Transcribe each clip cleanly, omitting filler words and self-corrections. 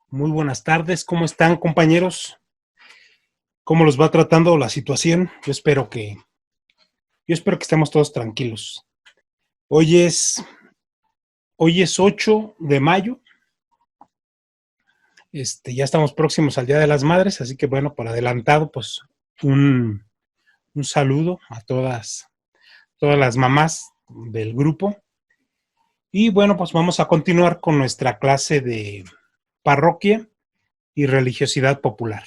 Muy buenas tardes, ¿cómo están, compañeros? ¿Cómo los va tratando la situación? Yo espero que estemos todos tranquilos. Hoy es, hoy es 8 de mayo, ya estamos próximos al Día de las Madres, así que bueno, por adelantado, pues un, un saludo a todas las mamás del grupo. Y bueno, pues vamos a continuar con nuestra clase de parroquia y religiosidad popular.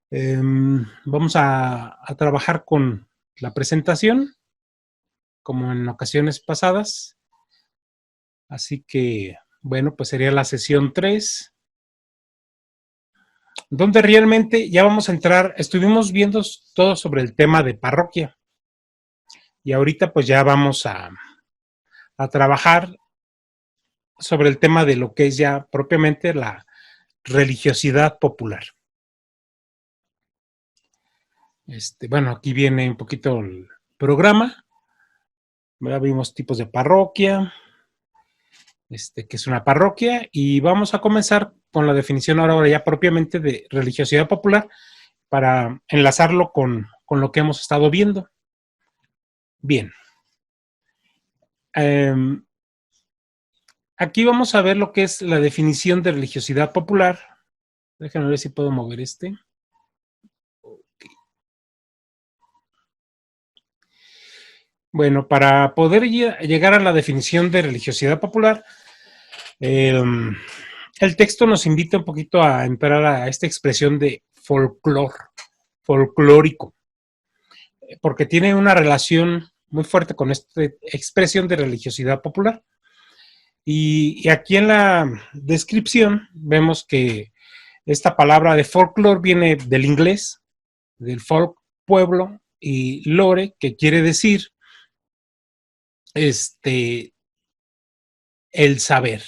Vamos a trabajar con la presentación, como en ocasiones pasadas. Así que, bueno, pues sería la sesión 3, donde realmente ya vamos a entrar, estuvimos viendo todo sobre el tema de parroquia, y ahorita pues ya vamos a trabajar sobre el tema de lo que es ya propiamente la religiosidad popular. Bueno, aquí viene un poquito el programa. Ya vimos tipos de parroquia, que es una parroquia, y vamos a comenzar con la definición ahora ya propiamente de religiosidad popular para enlazarlo con lo que hemos estado viendo. Bien. Aquí vamos a ver lo que es la definición de religiosidad popular. Déjenme ver si puedo mover este. Okay. Bueno, para poder llegar a la definición de religiosidad popular, el texto nos invita un poquito a entrar a esta expresión de folclórico, porque tiene una relación muy fuerte con esta expresión de religiosidad popular. Y aquí en la descripción vemos que esta palabra de folklore viene del inglés, del folk, pueblo, y lore, que quiere decir el saber.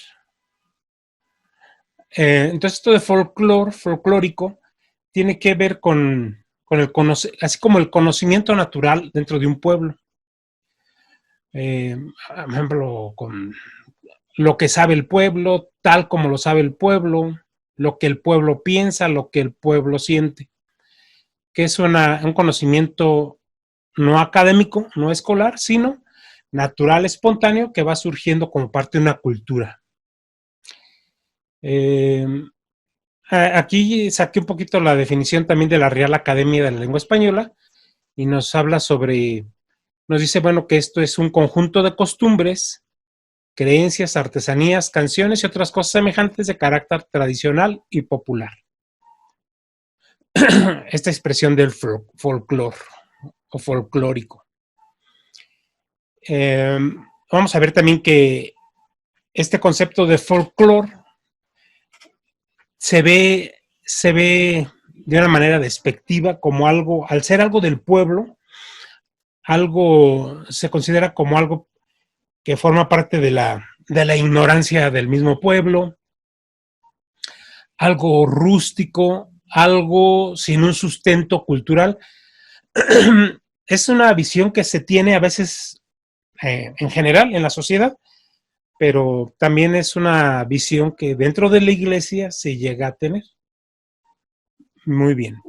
Entonces esto de folclórico, tiene que ver con el así como el conocimiento natural dentro de un pueblo. Por ejemplo, con lo que sabe el pueblo, tal como lo sabe el pueblo, lo que el pueblo piensa, lo que el pueblo siente, que es un conocimiento no académico, no escolar, sino natural, espontáneo, que va surgiendo como parte de una cultura. Aquí saqué un poquito la definición también de la Real Academia de la Lengua Española, y nos habla nos dice, bueno, que esto es un conjunto de costumbres, creencias, artesanías, canciones y otras cosas semejantes de carácter tradicional y popular. Esta expresión del folclore o folclórico. Vamos a ver también que este concepto de folclore se ve de una manera despectiva como algo, al ser algo del pueblo, algo se considera como algo que forma parte de la ignorancia del mismo pueblo, algo rústico, algo sin un sustento cultural. Es una visión que se tiene a veces en general en la sociedad, pero también es una visión que dentro de la iglesia se llega a tener. Muy bien.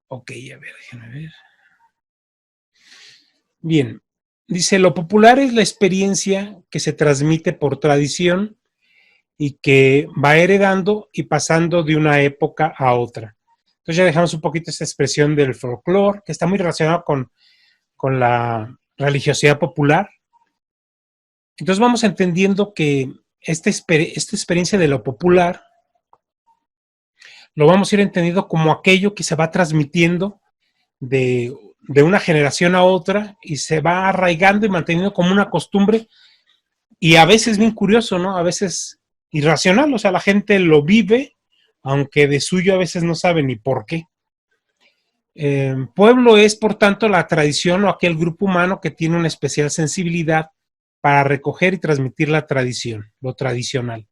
Ok, a ver, déjenme ver. Bien, dice, lo popular es la experiencia que se transmite por tradición y que va heredando y pasando de una época a otra. Entonces ya dejamos un poquito esta expresión del folclore, que está muy relacionado con la religiosidad popular. Entonces vamos entendiendo que esta experiencia de lo popular lo vamos a ir entendiendo como aquello que se va transmitiendo de una generación a otra y se va arraigando y manteniendo como una costumbre, y a veces bien curioso, ¿no? A veces irracional, o sea, la gente lo vive, aunque de suyo a veces no sabe ni por qué. Pueblo es, por tanto, la tradición o aquel grupo humano que tiene una especial sensibilidad para recoger y transmitir la tradición, lo tradicional.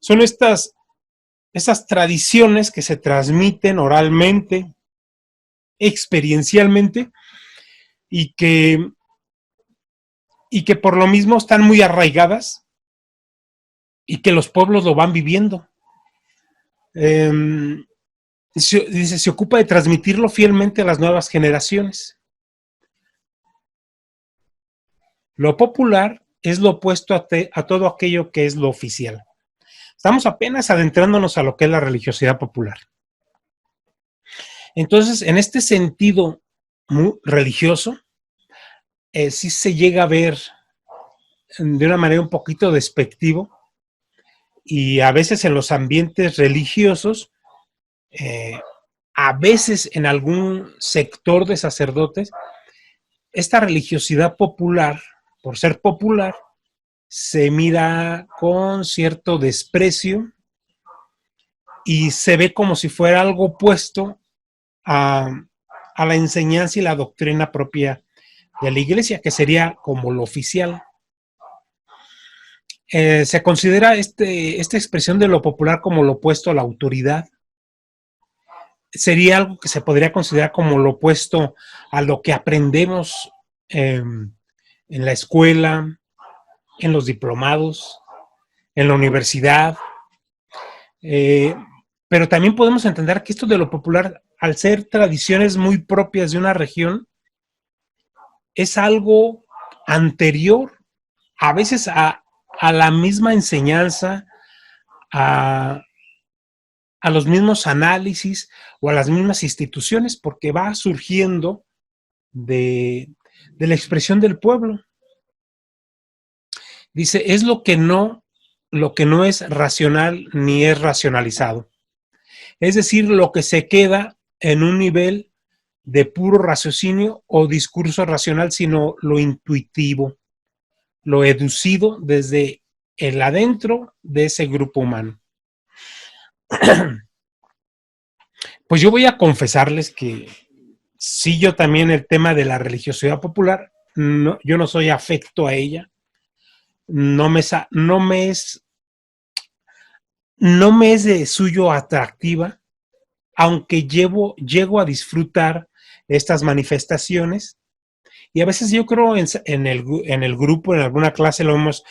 Son estas tradiciones que se transmiten oralmente, experiencialmente, y que por lo mismo están muy arraigadas y que los pueblos lo van viviendo. Dice, se ocupa de transmitirlo fielmente a las nuevas generaciones. Lo popular es lo opuesto a todo aquello que es lo oficial. Estamos apenas adentrándonos a lo que es la religiosidad popular. Entonces, en este sentido muy religioso, sí se llega a ver de una manera un poquito despectivo, y a veces en los ambientes religiosos, a veces en algún sector de sacerdotes, esta religiosidad popular, por ser popular, se mira con cierto desprecio y se ve como si fuera algo opuesto a, a la enseñanza y la doctrina propia de la iglesia, que sería como lo oficial. Se considera esta expresión de lo popular como lo opuesto a la autoridad. Sería algo que se podría considerar como lo opuesto a lo que aprendemos en la escuela, en los diplomados, en la universidad. Pero también podemos entender que esto de lo popular, al ser tradiciones muy propias de una región, es algo anterior a veces a la misma enseñanza, a, a los mismos análisis o a las mismas instituciones, porque va surgiendo de la expresión del pueblo. Dice, es lo que no es racional ni es racionalizado. Es decir, lo que se queda en un nivel de puro raciocinio o discurso racional, sino lo intuitivo, lo educido desde el adentro de ese grupo humano. Pues yo voy a confesarles que sí, yo también el tema de la religiosidad popular, no, yo no soy afecto a ella, no me, no me es no me es de suyo atractiva, aunque llego a disfrutar estas manifestaciones. Y a veces yo creo en el grupo, en alguna clase lo hemos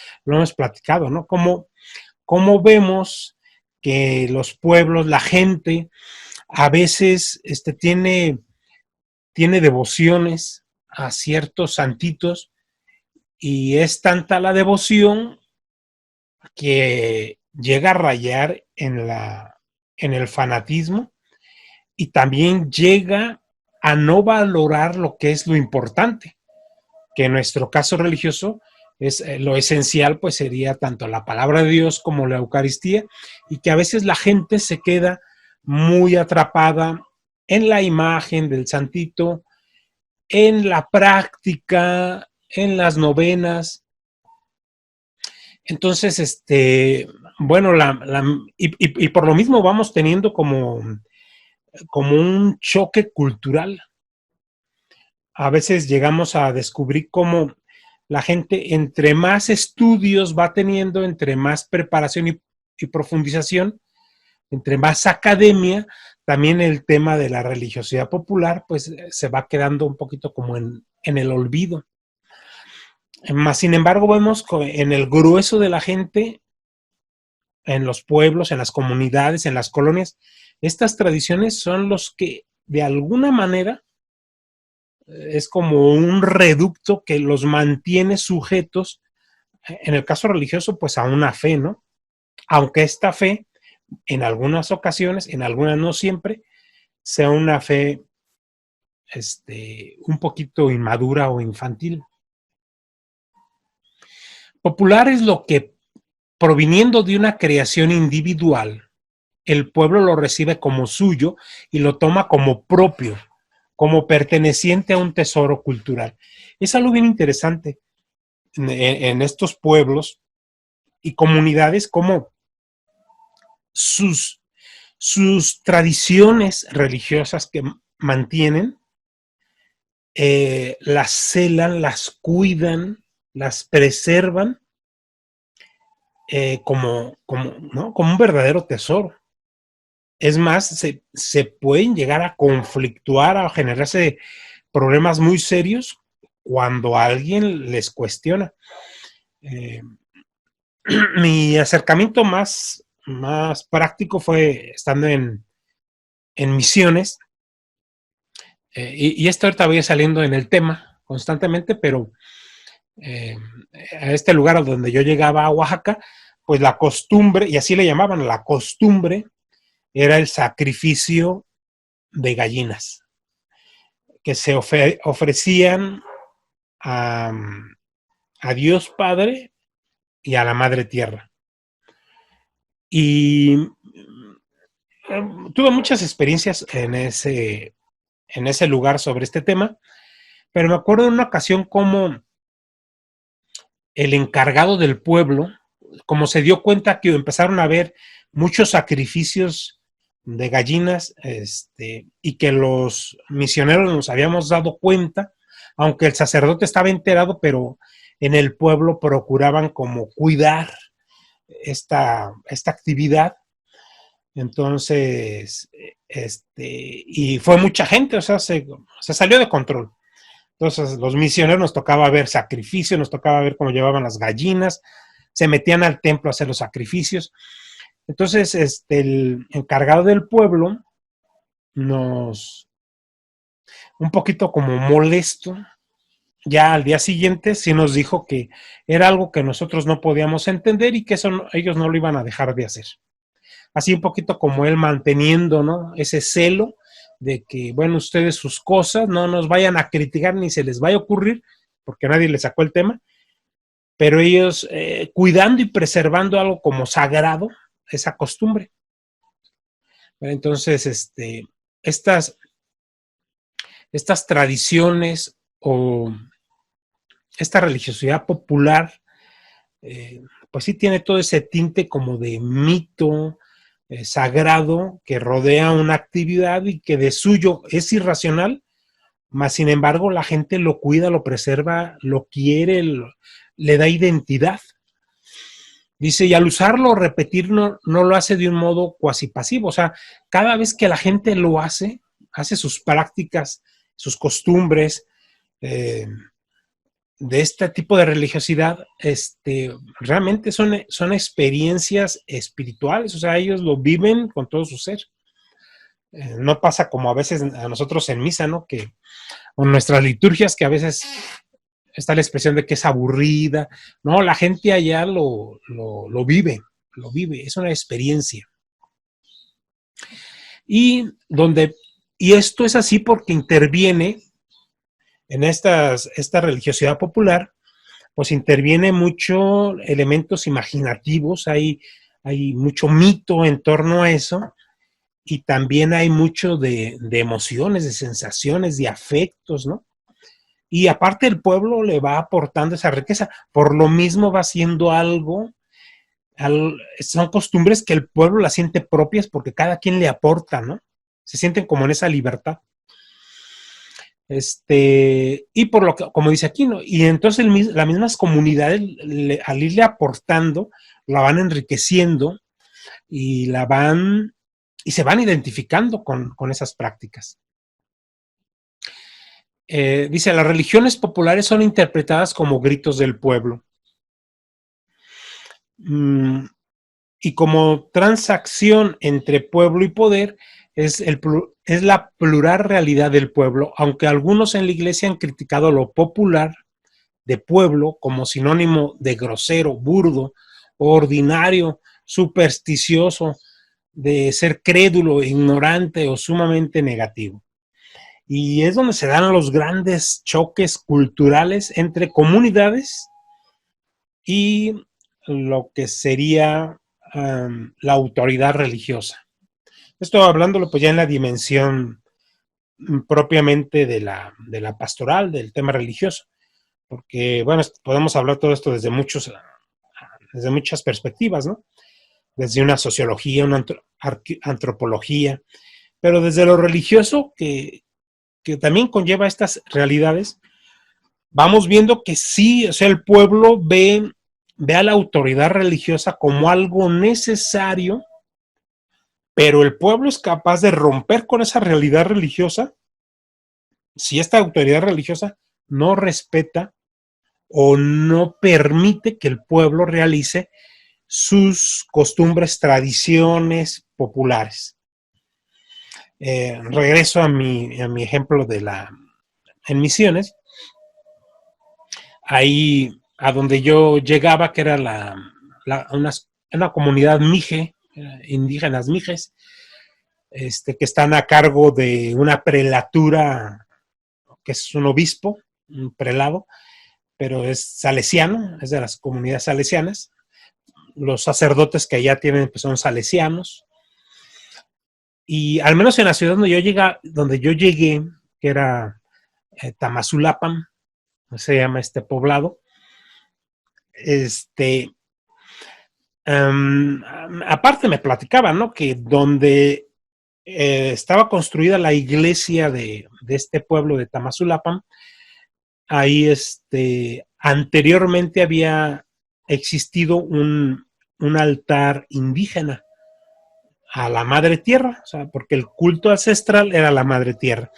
platicado, ¿no? Cómo vemos que los pueblos, la gente, a veces tiene devociones a ciertos santitos, y es tanta la devoción que llega a rayar en el fanatismo, y también llega a no valorar lo que es lo importante, que en nuestro caso religioso es lo esencial, pues sería tanto la palabra de Dios como la Eucaristía, y que a veces la gente se queda muy atrapada en la imagen del santito, en la práctica, en las novenas. Entonces, bueno, y por lo mismo vamos teniendo como un choque cultural. A veces llegamos a descubrir cómo la gente, entre más estudios va teniendo, entre más preparación y profundización, entre más academia, también el tema de la religiosidad popular, pues se va quedando un poquito como en el olvido. Más sin embargo, vemos en el grueso de la gente, en los pueblos, en las comunidades, en las colonias, estas tradiciones son los que de alguna manera es como un reducto que los mantiene sujetos, en el caso religioso, pues a una fe, ¿no? Aunque esta fe, en algunas ocasiones, en algunas no siempre, sea una fe un poquito inmadura o infantil. Popular es lo que, proviniendo de una creación individual, el pueblo lo recibe como suyo y lo toma como propio, como perteneciente a un tesoro cultural. Es algo bien interesante en estos pueblos y comunidades, como sus tradiciones religiosas que mantienen, las celan, las cuidan, las preservan, ¿no? Como un verdadero tesoro. Es más, se pueden llegar a conflictuar, a generarse problemas muy serios cuando alguien les cuestiona. Mi acercamiento más práctico fue estando en misiones, y esto ahorita voy saliendo en el tema constantemente, pero eh, a este lugar donde yo llegaba, a Oaxaca, pues la costumbre, y así le llamaban, la costumbre era el sacrificio de gallinas que se ofrecían a, a Dios Padre y a la Madre Tierra. Y tuve muchas experiencias en ese lugar sobre este tema, pero me acuerdo de una ocasión como el encargado del pueblo, como se dio cuenta que empezaron a haber muchos sacrificios de gallinas, y que los misioneros nos habíamos dado cuenta, aunque el sacerdote estaba enterado, pero en el pueblo procuraban como cuidar esta actividad. Entonces, y fue mucha gente, o sea, se salió de control. Entonces, los misioneros nos tocaba ver sacrificios, nos tocaba ver cómo llevaban las gallinas, se metían al templo a hacer los sacrificios. Entonces, el encargado del pueblo nos, un poquito como molesto, ya al día siguiente sí nos dijo que era algo que nosotros no podíamos entender y que eso ellos no lo iban a dejar de hacer. Así un poquito como él manteniendo, ¿no?, ese celo de que, bueno, ustedes sus cosas no nos vayan a criticar ni se les vaya a ocurrir, porque nadie les sacó el tema, pero ellos cuidando y preservando algo como sagrado, esa costumbre. Entonces, estas, estas tradiciones o esta religiosidad popular, pues sí tiene todo ese tinte como de mito, sagrado, que rodea una actividad y que de suyo es irracional, mas sin embargo la gente lo cuida, lo preserva, lo quiere, le da identidad. Dice, y al usarlo o repetirlo, no lo hace de un modo cuasi pasivo. O sea, cada vez que la gente lo hace sus prácticas, sus costumbres, de este tipo de religiosidad, realmente son experiencias espirituales. O sea, ellos lo viven con todo su ser. No pasa como a veces a nosotros en misa, ¿no? Que con nuestras liturgias, que a veces está la expresión de que es aburrida. No, la gente allá lo vive, es una experiencia. Y, y esto es así porque interviene en esta religiosidad popular, pues interviene mucho elementos imaginativos, hay mucho mito en torno a eso, y también hay mucho de emociones, de sensaciones, de afectos, ¿no? Y aparte el pueblo le va aportando esa riqueza, por lo mismo va haciendo algo, son costumbres que el pueblo las siente propias porque cada quien le aporta, ¿no? Se sienten como en esa libertad. Y por lo que, como dice aquí, ¿no? Y entonces las mismas comunidades, al irle aportando, la van enriqueciendo y se van identificando con esas prácticas. Dice, las religiones populares son interpretadas como gritos del pueblo. Y como transacción entre pueblo y poder, es la plural realidad del pueblo, aunque algunos en la iglesia han criticado lo popular de pueblo como sinónimo de grosero, burdo, ordinario, supersticioso, de ser crédulo, ignorante o sumamente negativo. Y es donde se dan los grandes choques culturales entre comunidades y lo que sería la autoridad religiosa. Esto hablándolo pues ya en la dimensión propiamente de la pastoral, del tema religioso, porque bueno, podemos hablar todo esto desde muchas perspectivas, ¿no? Desde una sociología, una antropología, pero desde lo religioso que también conlleva estas realidades, vamos viendo que sí, o sea, el pueblo ve a la autoridad religiosa como algo necesario, pero el pueblo es capaz de romper con esa realidad religiosa si esta autoridad religiosa no respeta o no permite que el pueblo realice sus costumbres, tradiciones populares. Regreso a mi ejemplo en Misiones. Ahí a donde yo llegaba, que era una comunidad mije, indígenas mijes, que están a cargo de una prelatura, que es un obispo, un prelado, pero es salesiano, es de las comunidades salesianas. Los sacerdotes que allá tienen pues, son salesianos. Y al menos en la ciudad donde yo llegué, que era Tamazulapan, se llama este poblado, aparte me platicaban, ¿no? Que donde estaba construida la iglesia de este pueblo de Tamazulapan, ahí anteriormente había existido un altar indígena a la madre tierra, o sea, porque el culto ancestral era la madre tierra.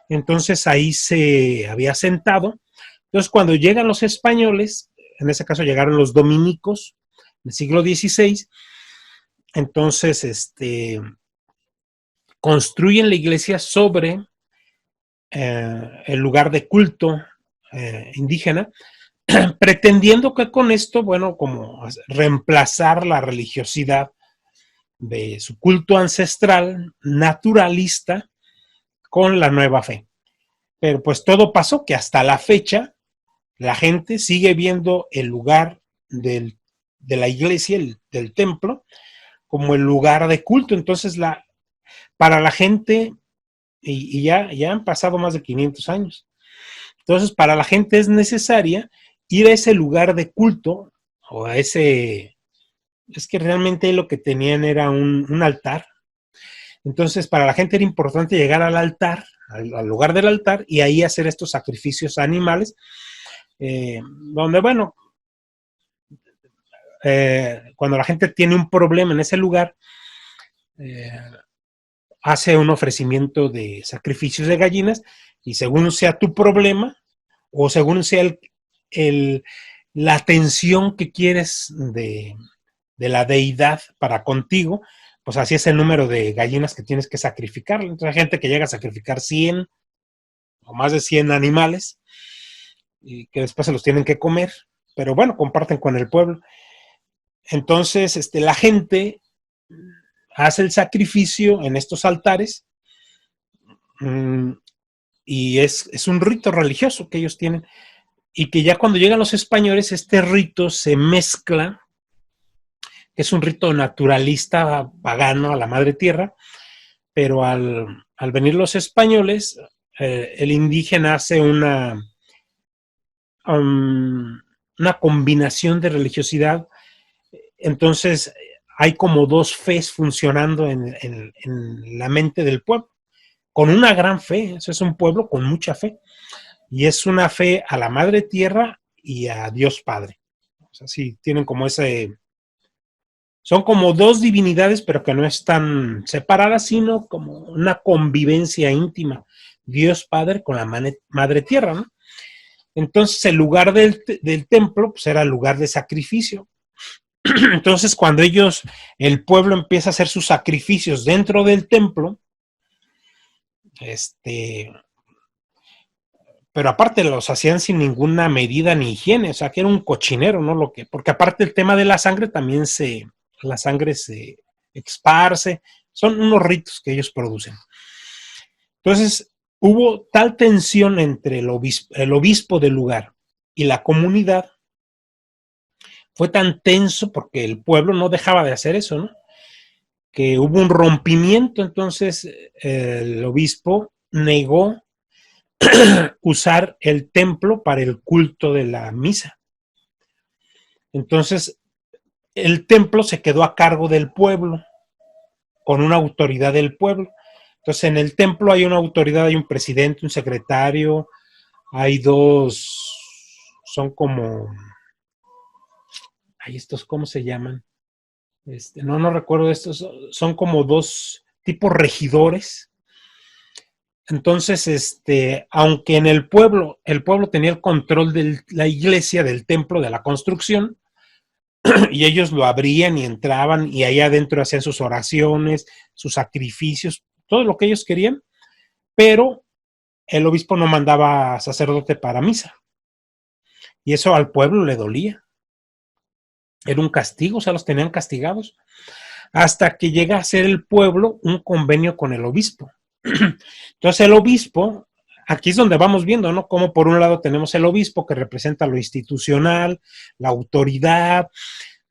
Entonces ahí se había sentado. Entonces cuando llegan los españoles, en ese caso llegaron los dominicos del siglo XVI, entonces construyen la iglesia sobre el lugar de culto indígena, pretendiendo que con esto, bueno, como reemplazar la religiosidad de su culto ancestral naturalista con la nueva fe. Pero pues todo pasó que hasta la fecha la gente sigue viendo el lugar de la iglesia, del templo, como el lugar de culto. Entonces para la gente, y ya han pasado más de 500 años, entonces para la gente es necesaria ir a ese lugar de culto, o a ese, es que realmente lo que tenían era un altar. Entonces para la gente era importante llegar al altar, al lugar del altar, y ahí hacer estos sacrificios animales, donde, bueno, cuando la gente tiene un problema en ese lugar, hace un ofrecimiento de sacrificios de gallinas, y según sea tu problema, o según sea la atención que quieres de la deidad para contigo, pues así es el número de gallinas que tienes que sacrificar. Entonces hay gente que llega a sacrificar 100 o más de 100 animales, y que después se los tienen que comer, pero bueno, comparten con el pueblo. Entonces, la gente hace el sacrificio en estos altares, y es un rito religioso que ellos tienen, y que ya cuando llegan los españoles, este rito se mezcla, que es un rito naturalista pagano a la madre tierra, pero al venir los españoles, el indígena hace una combinación de religiosidad. Entonces hay como dos fes funcionando en la mente del pueblo, con una gran fe. Eso es un pueblo con mucha fe, y es una fe a la madre tierra y a Dios Padre. O sea, sí, tienen como son como dos divinidades, pero que no están separadas, sino como una convivencia íntima, Dios Padre con la madre tierra, ¿no? Entonces el lugar del templo pues era el lugar de sacrificio. Entonces cuando el pueblo empieza a hacer sus sacrificios dentro del templo, pero aparte los hacían sin ninguna medida ni higiene, o sea que era un cochinero, ¿no? Porque aparte el tema de la sangre también la sangre se esparce, son unos ritos que ellos producen. Entonces hubo tal tensión entre el obispo del lugar y la comunidad, fue tan tenso porque el pueblo no dejaba de hacer eso, ¿no? Que hubo un rompimiento. Entonces el obispo negó usar el templo para el culto de la misa. Entonces el templo se quedó a cargo del pueblo, con una autoridad del pueblo. Entonces en el templo hay una autoridad, hay un presidente, un secretario, hay son como, estos, ¿cómo se llaman? No recuerdo estos, son como dos tipos regidores. Entonces, aunque en el pueblo tenía el control de la iglesia, del templo, de la construcción, y ellos lo abrían y entraban y ahí adentro hacían sus oraciones, sus sacrificios, todo lo que ellos querían, pero el obispo no mandaba sacerdote para misa. Y eso al pueblo le dolía. Era un castigo, o sea, los tenían castigados. Hasta que llega a hacer el pueblo un convenio con el obispo. Entonces el obispo, aquí es donde vamos viendo, ¿no? Como por un lado tenemos el obispo que representa lo institucional, la autoridad,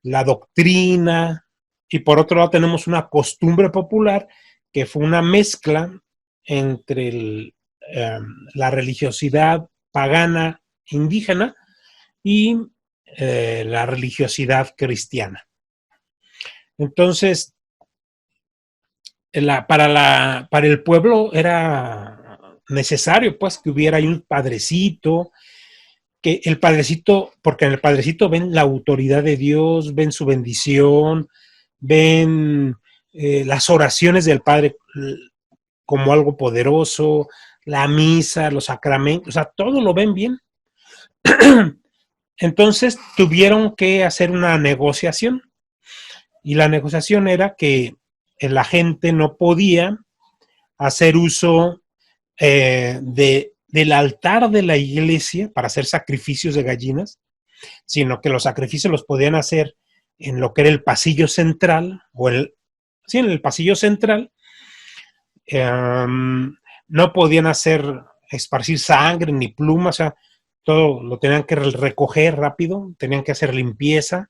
la doctrina, y por otro lado tenemos una costumbre popular que fue una mezcla entre la religiosidad pagana indígena y la religiosidad cristiana. Entonces, para el pueblo era necesario pues que hubiera ahí un padrecito, que el padrecito, porque en el padrecito ven la autoridad de Dios, ven su bendición, ven las oraciones del Padre como algo poderoso, la misa, los sacramentos, o sea, todo lo ven bien. Entonces tuvieron que hacer una negociación y la negociación era que la gente no podía hacer uso del altar de la iglesia para hacer sacrificios de gallinas, sino que los sacrificios los podían hacer en lo que era el pasillo central, sí, en el pasillo central. No podían esparcir sangre ni plumas, o sea, todo lo tenían que recoger rápido, tenían que hacer limpieza,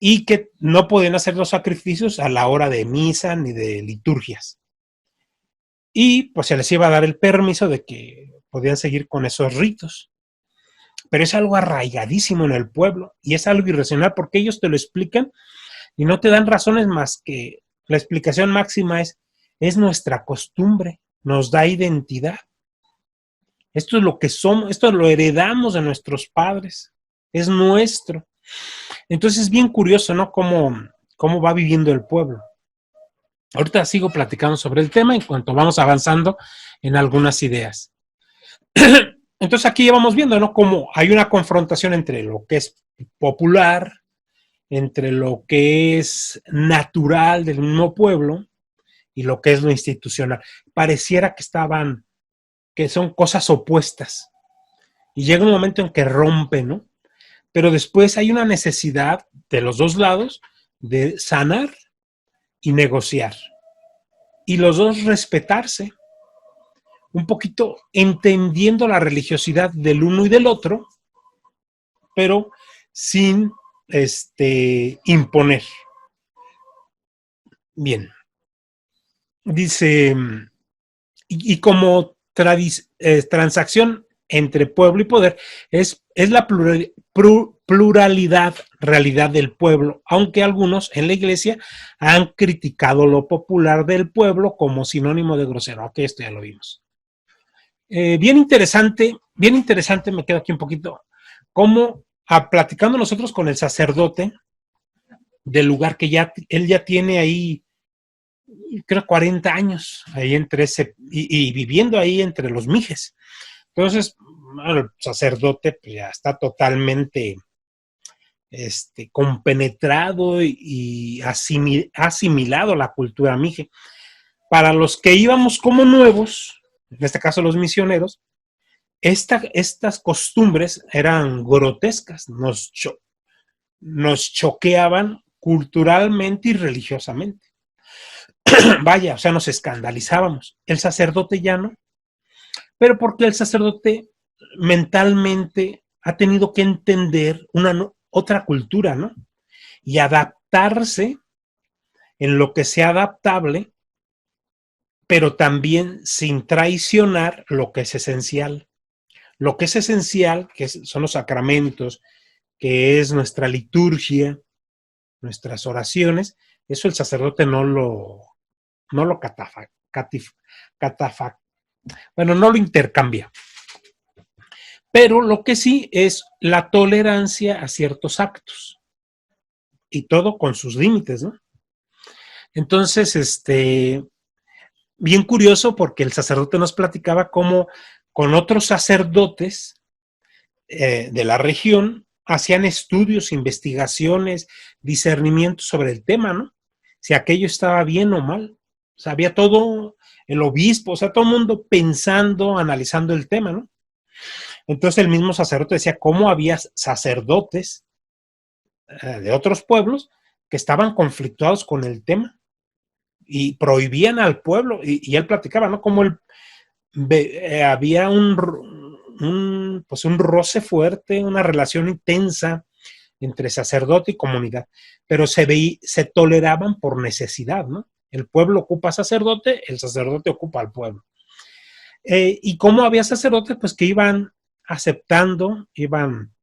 y que no podían hacer los sacrificios a la hora de misa ni de liturgias. Y pues se les iba a dar el permiso de que podían seguir con esos ritos. Pero es algo arraigadísimo en el pueblo y es algo irracional porque ellos te lo explican y no te dan razones más que la explicación máxima es nuestra costumbre, nos da identidad. Esto es lo que somos, esto lo heredamos de nuestros padres, es nuestro. Entonces es bien curioso, ¿no? Cómo va viviendo el pueblo. Ahorita sigo platicando sobre el tema en cuanto vamos avanzando en algunas ideas. Entonces aquí ya vamos viendo, ¿no? Cómo hay una confrontación entre lo que es popular, entre lo que es natural del mismo pueblo y lo que es lo institucional. Pareciera que son cosas opuestas. Y llega un momento en que rompe, ¿no? Pero después hay una necesidad de los dos lados de sanar y negociar. Y los dos respetarse, un poquito entendiendo la religiosidad del uno y del otro, pero sin imponer. Bien. Dice, y como transacción entre pueblo y poder, es la pluralidad, realidad del pueblo, aunque algunos en la iglesia han criticado lo popular del pueblo como sinónimo de grosero. Ok, esto ya lo vimos. Bien interesante, me quedo aquí un poquito, como platicando nosotros con el sacerdote del lugar que él ya tiene ahí, creo 40 años, ahí entre y viviendo ahí entre los mijes. Entonces, el sacerdote pues, ya está totalmente compenetrado y asimilado a la cultura mije. Para los que íbamos como nuevos, en este caso los misioneros, estas costumbres eran grotescas, nos choqueaban culturalmente y religiosamente. Vaya, o sea, nos escandalizábamos. El sacerdote ya no, pero porque el sacerdote mentalmente ha tenido que entender otra cultura, ¿no? Y adaptarse en lo que sea adaptable, pero también sin traicionar lo que es esencial. Lo que es esencial, son los sacramentos, que es nuestra liturgia, nuestras oraciones, eso el sacerdote no lo no lo intercambia. Pero lo que sí es la tolerancia a ciertos actos. Y todo con sus límites, ¿no? Entonces, bien curioso porque el sacerdote nos platicaba cómo con otros sacerdotes de la región hacían estudios, investigaciones, discernimientos sobre el tema, ¿no? Si aquello estaba bien o mal. O sea, había todo el obispo, o sea, todo el mundo pensando, analizando el tema, ¿no? Entonces el mismo sacerdote decía cómo había sacerdotes de otros pueblos que estaban conflictuados con el tema y prohibían al pueblo, y él platicaba, ¿no? Como había pues un roce fuerte, una relación intensa entre sacerdote y comunidad, pero se toleraban por necesidad, ¿no? El pueblo ocupa sacerdote, el sacerdote ocupa al pueblo. Y cómo había sacerdotes, pues que iban aceptando, iban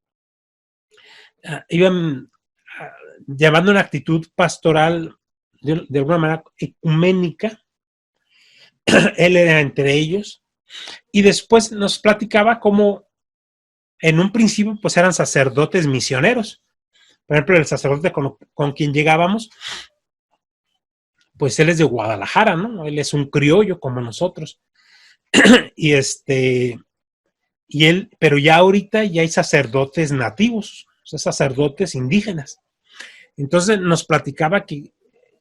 llevando una actitud pastoral de alguna manera ecuménica. Él era entre ellos, y después nos platicaba cómo en un principio pues eran sacerdotes misioneros. Por ejemplo, el sacerdote con quien llegábamos, pues él es de Guadalajara, ¿no? Él es un criollo como nosotros. Y pero ya ahorita ya hay sacerdotes nativos, o sea, sacerdotes indígenas. Entonces nos platicaba que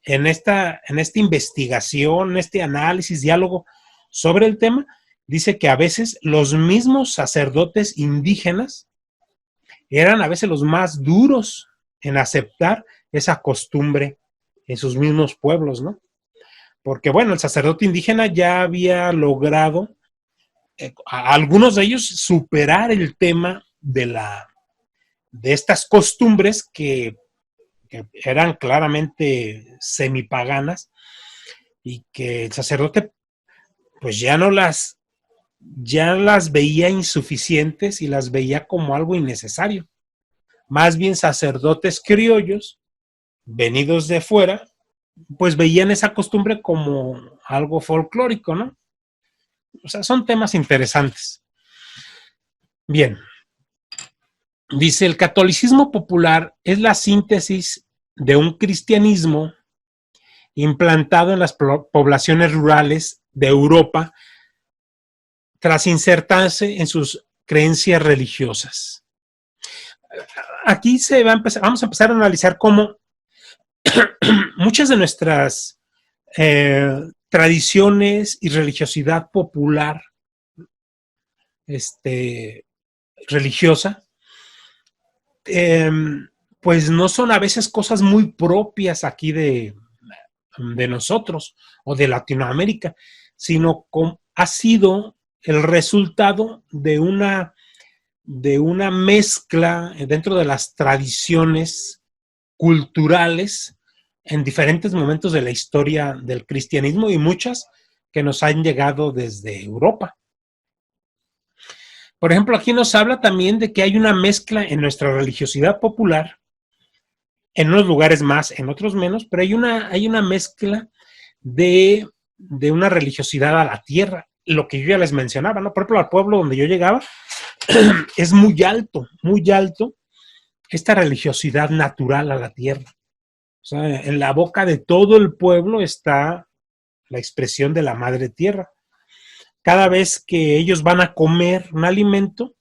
en esta investigación, en este análisis, diálogo sobre el tema, dice que a veces los mismos sacerdotes indígenas eran a veces los más duros en aceptar esa costumbre en sus mismos pueblos, ¿no? Porque, bueno, el sacerdote indígena ya había logrado, a algunos de ellos, superar el tema de estas costumbres que eran claramente semipaganas y que el sacerdote pues ya las veía insuficientes y las veía como algo innecesario. Más bien sacerdotes criollos, venidos de fuera, pues veían esa costumbre como algo folclórico, ¿no? O sea, son temas interesantes. Bien, dice, el catolicismo popular es la síntesis de un cristianismo implantado en las poblaciones rurales de Europa tras insertarse en sus creencias religiosas. Aquí vamos a empezar a analizar cómo muchas de nuestras tradiciones y religiosidad popular religiosa, pues no son a veces cosas muy propias aquí de nosotros o de Latinoamérica, sino ha sido el resultado de una mezcla dentro de las tradiciones culturales en diferentes momentos de la historia del cristianismo y muchas que nos han llegado desde Europa. Por ejemplo, aquí nos habla también de que hay una mezcla en nuestra religiosidad popular, en unos lugares más, en otros menos, pero hay una mezcla de una religiosidad a la tierra, lo que yo ya les mencionaba, ¿no? Por ejemplo, al pueblo donde yo llegaba, es muy alto esta religiosidad natural a la tierra. O sea, en la boca de todo el pueblo está la expresión de la madre tierra. Cada vez que ellos van a comer un alimento,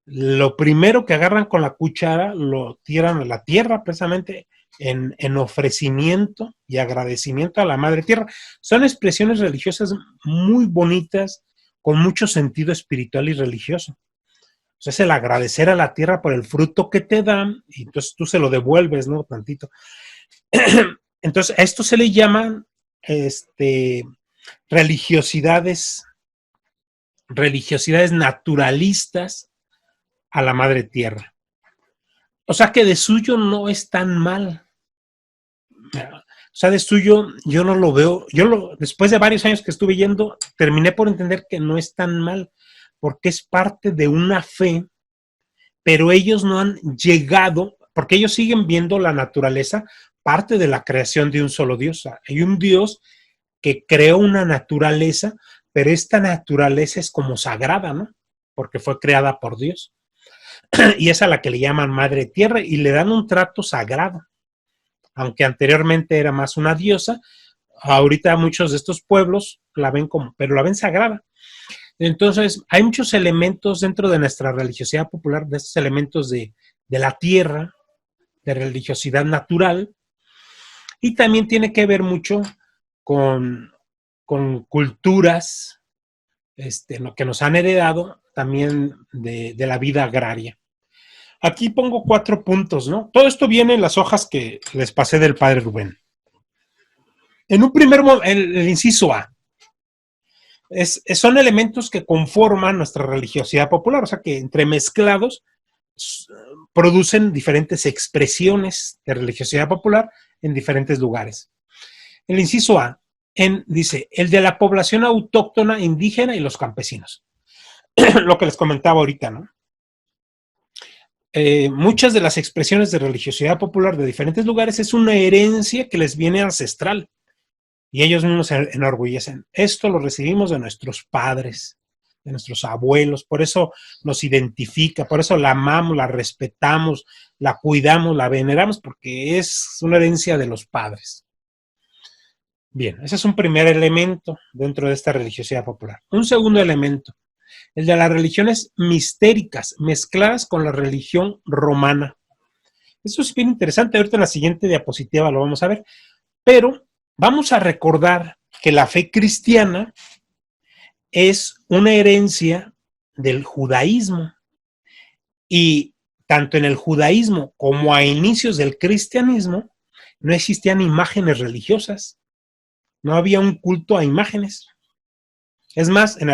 lo primero que agarran con la cuchara lo tiran a la tierra, precisamente en ofrecimiento y agradecimiento a la madre tierra. Son expresiones religiosas muy bonitas, con mucho sentido espiritual y religioso. O sea, es el agradecer a la tierra por el fruto que te dan, y entonces tú se lo devuelves, ¿no? Tantito. Entonces, a esto se le llaman religiosidades naturalistas a la madre tierra. O sea que de suyo no es tan mal. O sea, de suyo yo no lo veo. Después de varios años que estuve yendo, terminé por entender que no es tan mal, porque es parte de una fe, pero ellos no han llegado, porque ellos siguen viendo la naturaleza parte de la creación de un solo Dios. O sea, hay un Dios que creó una naturaleza, pero esta naturaleza es como sagrada, ¿no? Porque fue creada por Dios. Y es a la que le llaman Madre Tierra y le dan un trato sagrado. Aunque anteriormente era más una diosa, ahorita muchos de estos pueblos la ven pero la ven sagrada. Entonces, hay muchos elementos dentro de nuestra religiosidad popular, de estos elementos de la tierra, de religiosidad natural, y también tiene que ver mucho con, con culturas lo que nos han heredado también de la vida agraria. Aquí pongo 4 puntos, ¿no? Todo esto viene en las hojas que les pasé del padre Rubén. En un primer momento, el inciso A, son elementos que conforman nuestra religiosidad popular, o sea que entremezclados producen diferentes expresiones de religiosidad popular en diferentes lugares. El inciso A dice, el de la población autóctona indígena y los campesinos. Lo que les comentaba ahorita, ¿no? Muchas de las expresiones de religiosidad popular de diferentes lugares es una herencia que les viene ancestral y ellos mismos se enorgullecen. Esto lo recibimos de nuestros padres, de nuestros abuelos, por eso nos identifica, por eso la amamos, la respetamos, la cuidamos, la veneramos, porque es una herencia de los padres. Bien, ese es un primer elemento dentro de esta religiosidad popular. Un segundo elemento, el de las religiones mistéricas, mezcladas con la religión romana. Eso es bien interesante, ahorita en la siguiente diapositiva lo vamos a ver, pero vamos a recordar que la fe cristiana es una herencia del judaísmo y tanto en el judaísmo como a inicios del cristianismo no existían imágenes religiosas, no había un culto a imágenes. Es más, en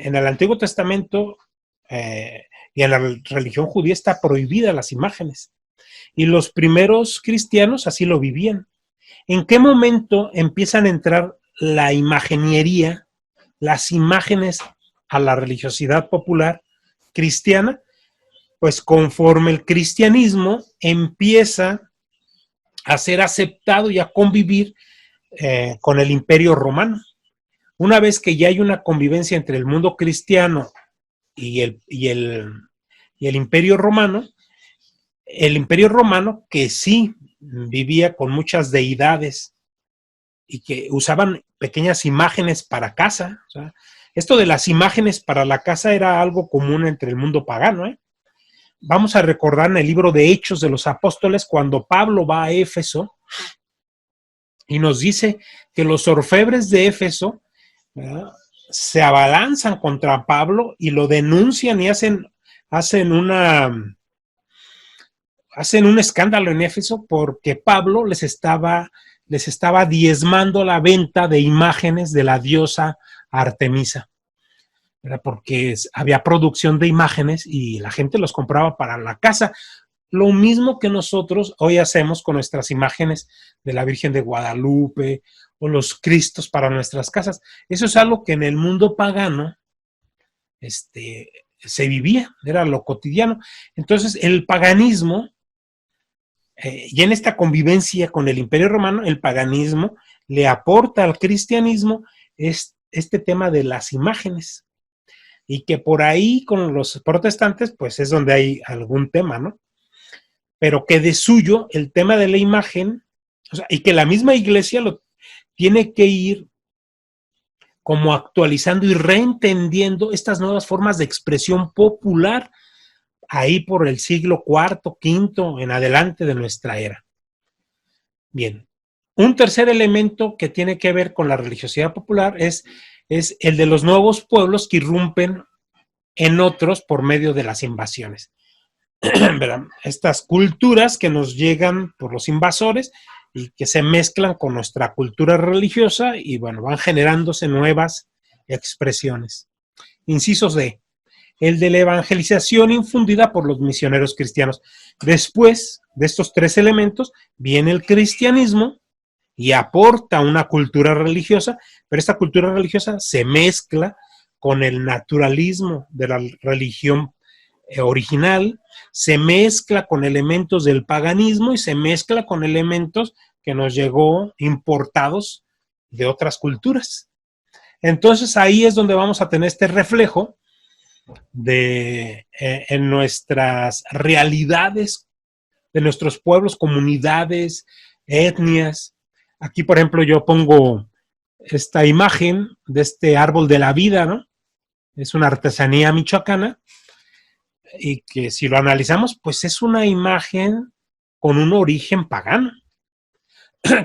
el Antiguo Testamento y en la religión judía está prohibida las imágenes. Y los primeros cristianos así lo vivían. ¿En qué momento empiezan a entrar la imaginería, las imágenes a la religiosidad popular cristiana? Pues conforme el cristianismo empieza a ser aceptado y a convivir con el Imperio Romano. Una vez que ya hay una convivencia entre el mundo cristiano y el Imperio Romano que sí vivía con muchas deidades y que usaban pequeñas imágenes para casa. O sea, esto de las imágenes para la casa era algo común entre el mundo pagano. Vamos a recordar en el libro de Hechos de los Apóstoles cuando Pablo va a Éfeso y nos dice que los orfebres de Éfeso se abalanzan contra Pablo y lo denuncian y hacen un escándalo en Éfeso porque Pablo les estaba diezmando la venta de imágenes de la diosa Artemisa, ¿verdad? Porque había producción de imágenes y la gente los compraba para la casa. Lo mismo que nosotros hoy hacemos con nuestras imágenes de la Virgen de Guadalupe o los Cristos para nuestras casas. Eso es algo que en el mundo pagano se vivía, era lo cotidiano. Entonces, el paganismo, y en esta convivencia con el Imperio Romano, el paganismo le aporta al cristianismo este tema de las imágenes. Y que por ahí con los protestantes, pues es donde hay algún tema, ¿no? Pero que de suyo el tema de la imagen, o sea, y que la misma iglesia lo tiene que ir como actualizando y reentendiendo estas nuevas formas de expresión popular ahí por el siglo IV, V en adelante de nuestra era. Bien, un tercer elemento que tiene que ver con la religiosidad popular es el de los nuevos pueblos que irrumpen en otros por medio de las invasiones. ¿Verdad? Estas culturas que nos llegan por los invasores y que se mezclan con nuestra cultura religiosa y bueno, van generándose nuevas expresiones. Incisos D. El de la evangelización infundida por los misioneros cristianos. Después de estos 3 elementos viene el cristianismo y aporta una cultura religiosa, pero esta cultura religiosa se mezcla con el naturalismo de la religión original, se mezcla con elementos del paganismo y se mezcla con elementos que nos llegó importados de otras culturas. Entonces ahí es donde vamos a tener este reflejo en nuestras realidades, de nuestros pueblos, comunidades, etnias. Aquí, por ejemplo, yo pongo esta imagen de este árbol de la vida, ¿no? es una artesanía michoacana y que si lo analizamos, pues es una imagen con un origen pagano,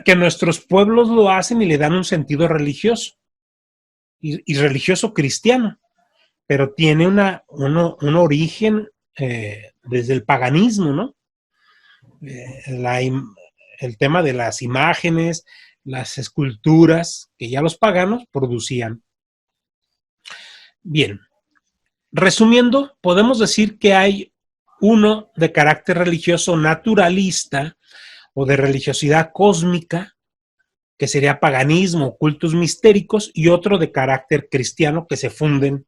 que nuestros pueblos lo hacen y le dan un sentido religioso y religioso cristiano, pero tiene un origen desde el paganismo, ¿no? La, el tema de las imágenes, las esculturas que ya los paganos producían. Bien, resumiendo, podemos decir que hay uno de carácter religioso naturalista o de religiosidad cósmica, que sería paganismo, cultos mistéricos, y otro de carácter cristiano que se funden.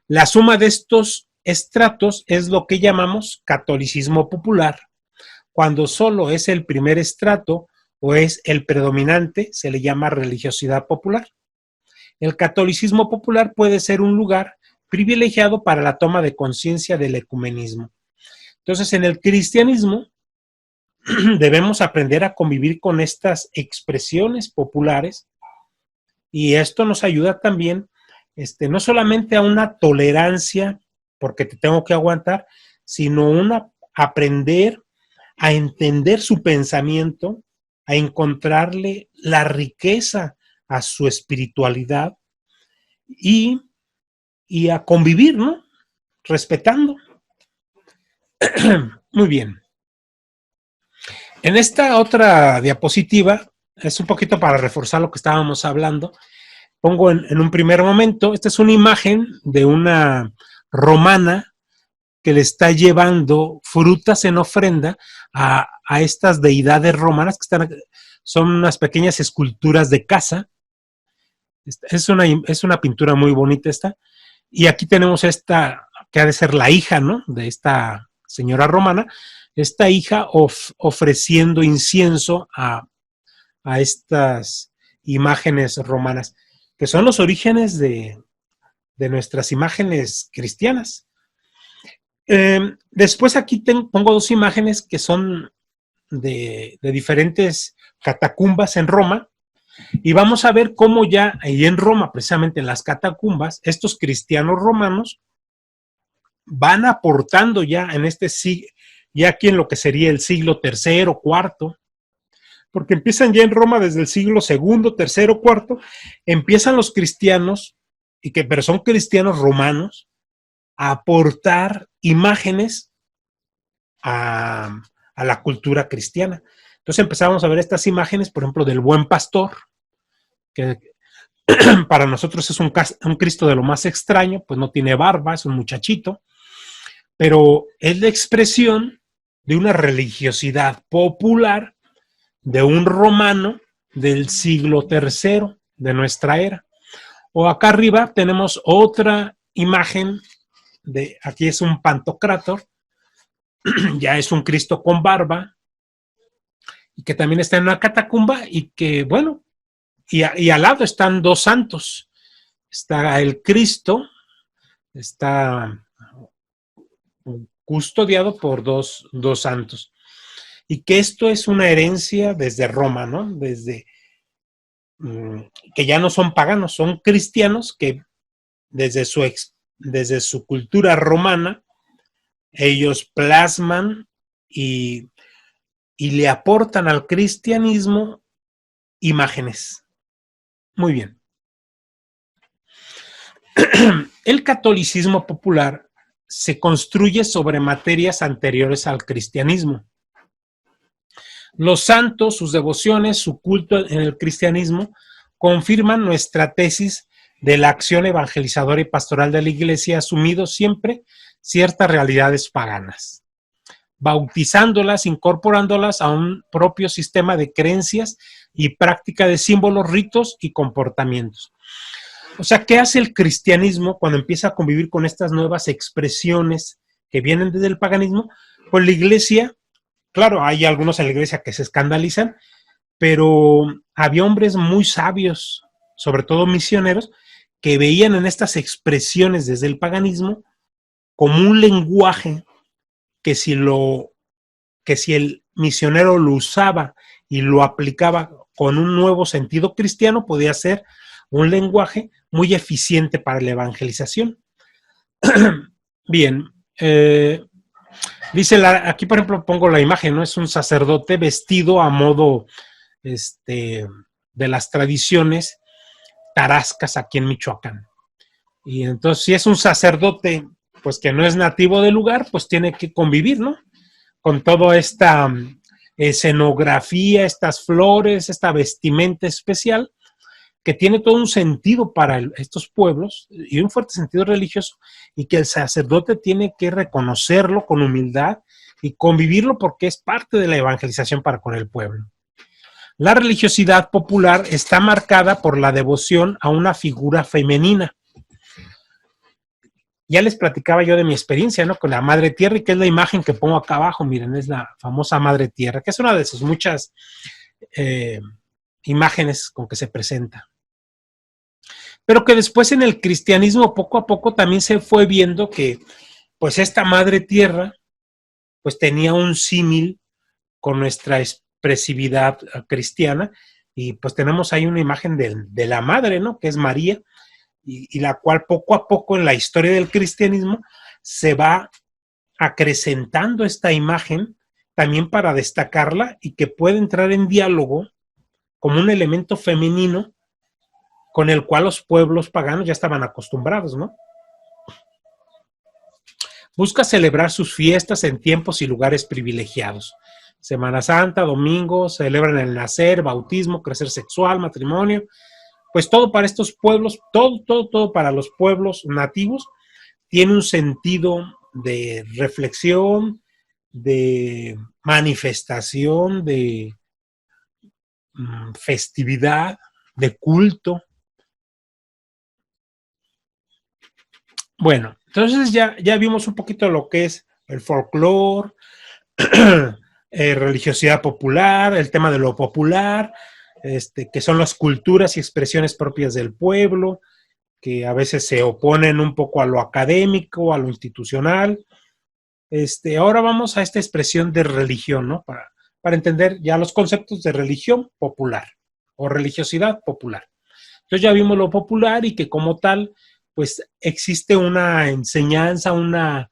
La suma de estos estratos es lo que llamamos catolicismo popular. Cuando solo es el primer estrato o es el predominante, se le llama religiosidad popular. El catolicismo popular puede ser un lugar privilegiado para la toma de conciencia del ecumenismo. Entonces, en el cristianismo debemos aprender a convivir con estas expresiones populares y esto nos ayuda también, no solamente a una tolerancia, porque te tengo que aguantar, sino una aprender a entender su pensamiento, a encontrarle la riqueza a su espiritualidad y a convivir, ¿no? Respetando. Muy bien. En esta otra diapositiva, es un poquito para reforzar lo que estábamos hablando, pongo en un primer momento, esta es una imagen de una romana que le está llevando frutas en ofrenda a estas deidades romanas que están, son unas pequeñas esculturas de casa. Es una pintura muy bonita esta. Y aquí tenemos esta, que ha de ser la hija, ¿no? De esta señora romana, esta hija ofreciendo incienso a estas imágenes romanas, que son los orígenes de nuestras imágenes cristianas. Después aquí pongo dos imágenes que son de diferentes catacumbas en Roma, y vamos a ver cómo ya ahí en Roma, precisamente en las catacumbas, estos cristianos romanos van aportando ya en este siglo, ya aquí en lo que sería el siglo tercero, cuarto, porque empiezan ya en Roma desde el siglo segundo, tercero, cuarto, empiezan los cristianos, pero son cristianos romanos, a aportar imágenes a la cultura cristiana. Entonces empezamos a ver estas imágenes, por ejemplo, del buen pastor, que para nosotros es un Cristo de lo más extraño, pues no tiene barba, es un muchachito, pero es la expresión de una religiosidad popular de un romano del siglo tercero de nuestra era. O acá arriba tenemos otra imagen de, aquí es un Pantocrátor, ya es un Cristo con barba, y que también está en una catacumba, y que, bueno, y al lado están dos santos. Está el Cristo, está custodiado por dos santos. Y que esto es una herencia desde Roma, ¿no? Desde que ya no son paganos, son cristianos que desde su cultura romana, ellos plasman y le aportan al cristianismo imágenes. Muy bien. El catolicismo popular se construye sobre materias anteriores al cristianismo. Los santos, sus devociones, su culto en el cristianismo confirman nuestra tesis de la acción evangelizadora y pastoral de la Iglesia, asumido siempre ciertas realidades paganas, bautizándolas, incorporándolas a un propio sistema de creencias y práctica de símbolos, ritos y comportamientos. O sea, ¿qué hace el cristianismo cuando empieza a convivir con estas nuevas expresiones que vienen desde el paganismo? Pues la Iglesia, claro, hay algunos en la Iglesia que se escandalizan, pero había hombres muy sabios, sobre todo misioneros, que veían en estas expresiones desde el paganismo como un lenguaje que si el misionero lo usaba y lo aplicaba con un nuevo sentido cristiano, podía ser un lenguaje muy eficiente para la evangelización. Bien, dice, aquí por ejemplo pongo la imagen, ¿no? Es un sacerdote vestido a modo de las tradiciones tarascas aquí en Michoacán. Y entonces, si es un sacerdote, pues que no es nativo del lugar, pues tiene que convivir, ¿no? Con toda esta escenografía, estas flores, esta vestimenta especial, que tiene todo un sentido para estos pueblos y un fuerte sentido religioso, y que el sacerdote tiene que reconocerlo con humildad y convivirlo porque es parte de la evangelización para con el pueblo. La religiosidad popular está marcada por la devoción a una figura femenina. Ya les platicaba yo de mi experiencia, ¿no? Con la Madre Tierra, y que es la imagen que pongo acá abajo, miren, es la famosa Madre Tierra, que es una de sus muchas imágenes con que se presenta. Pero que después en el cristianismo poco a poco también se fue viendo que pues esta Madre Tierra pues tenía un símil con nuestra expresividad cristiana, y pues tenemos ahí una imagen de la Madre, ¿no? Que es María, y la cual poco a poco en la historia del cristianismo se va acrecentando esta imagen también para destacarla y que puede entrar en diálogo como un elemento femenino con el cual los pueblos paganos ya estaban acostumbrados, ¿no? Busca celebrar sus fiestas en tiempos y lugares privilegiados. Semana Santa, domingo, celebran el nacer, bautismo, crecer sexual, matrimonio. Pues todo para estos pueblos, todo para los pueblos nativos tiene un sentido de reflexión, de manifestación, de festividad, de culto. Bueno, entonces ya vimos un poquito lo que es el folclore, religiosidad popular, el tema de lo popular, que son las culturas y expresiones propias del pueblo, que a veces se oponen un poco a lo académico, a lo institucional. Ahora vamos a esta expresión de religión, ¿no? Para entender ya los conceptos de religión popular o religiosidad popular. Entonces ya vimos lo popular y que como tal, pues existe una enseñanza, una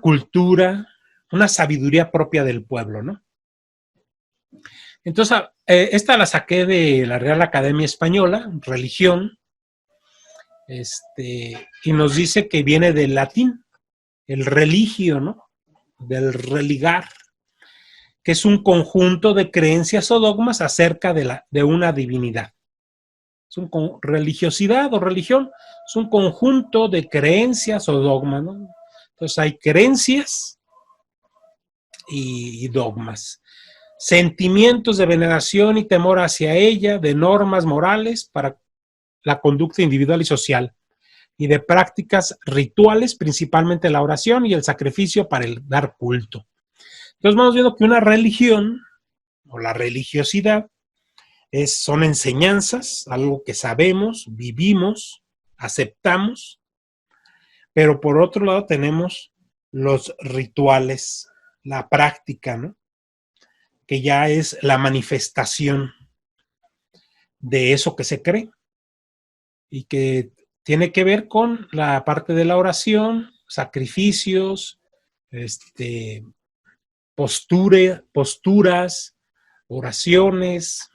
cultura, una sabiduría propia del pueblo, ¿no? Entonces, esta la saqué de la Real Academia Española, religión, y nos dice que viene del latín, el religio, ¿no? Del religar, que es un conjunto de creencias o dogmas acerca de una divinidad. Religiosidad o religión es un conjunto de creencias o dogmas, ¿no? Entonces hay creencias y dogmas. Sentimientos de veneración y temor hacia ella, de normas morales para la conducta individual y social, y de prácticas rituales, principalmente la oración y el sacrificio para el dar culto. Entonces vamos viendo que una religión o la religiosidad son enseñanzas, algo que sabemos, vivimos, aceptamos, pero por otro lado tenemos los rituales, la práctica, ¿no? Que ya es la manifestación de eso que se cree y que tiene que ver con la parte de la oración, sacrificios, posturas, oraciones,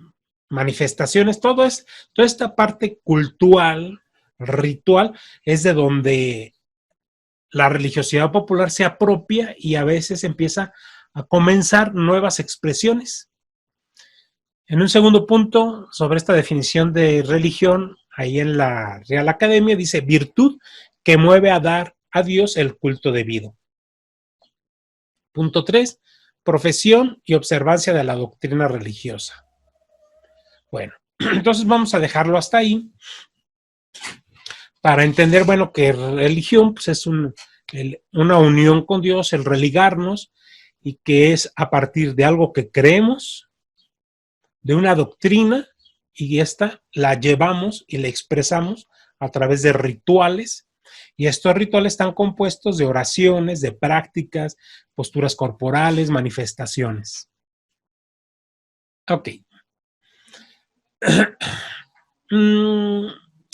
manifestaciones, toda esta parte cultural, ritual, es de donde la religiosidad popular se apropia y a veces empieza a comenzar nuevas expresiones. En un segundo punto, sobre esta definición de religión, ahí en la Real Academia dice virtud que mueve a dar a Dios el culto debido. Punto 3, profesión y observancia de la doctrina religiosa. Bueno, entonces vamos a dejarlo hasta ahí para entender, bueno, que religión pues es una unión con Dios, el religarnos, y que es a partir de algo que creemos, de una doctrina, y esta la llevamos y la expresamos a través de rituales, y estos rituales están compuestos de oraciones, de prácticas, posturas corporales, manifestaciones. Ok. Mm,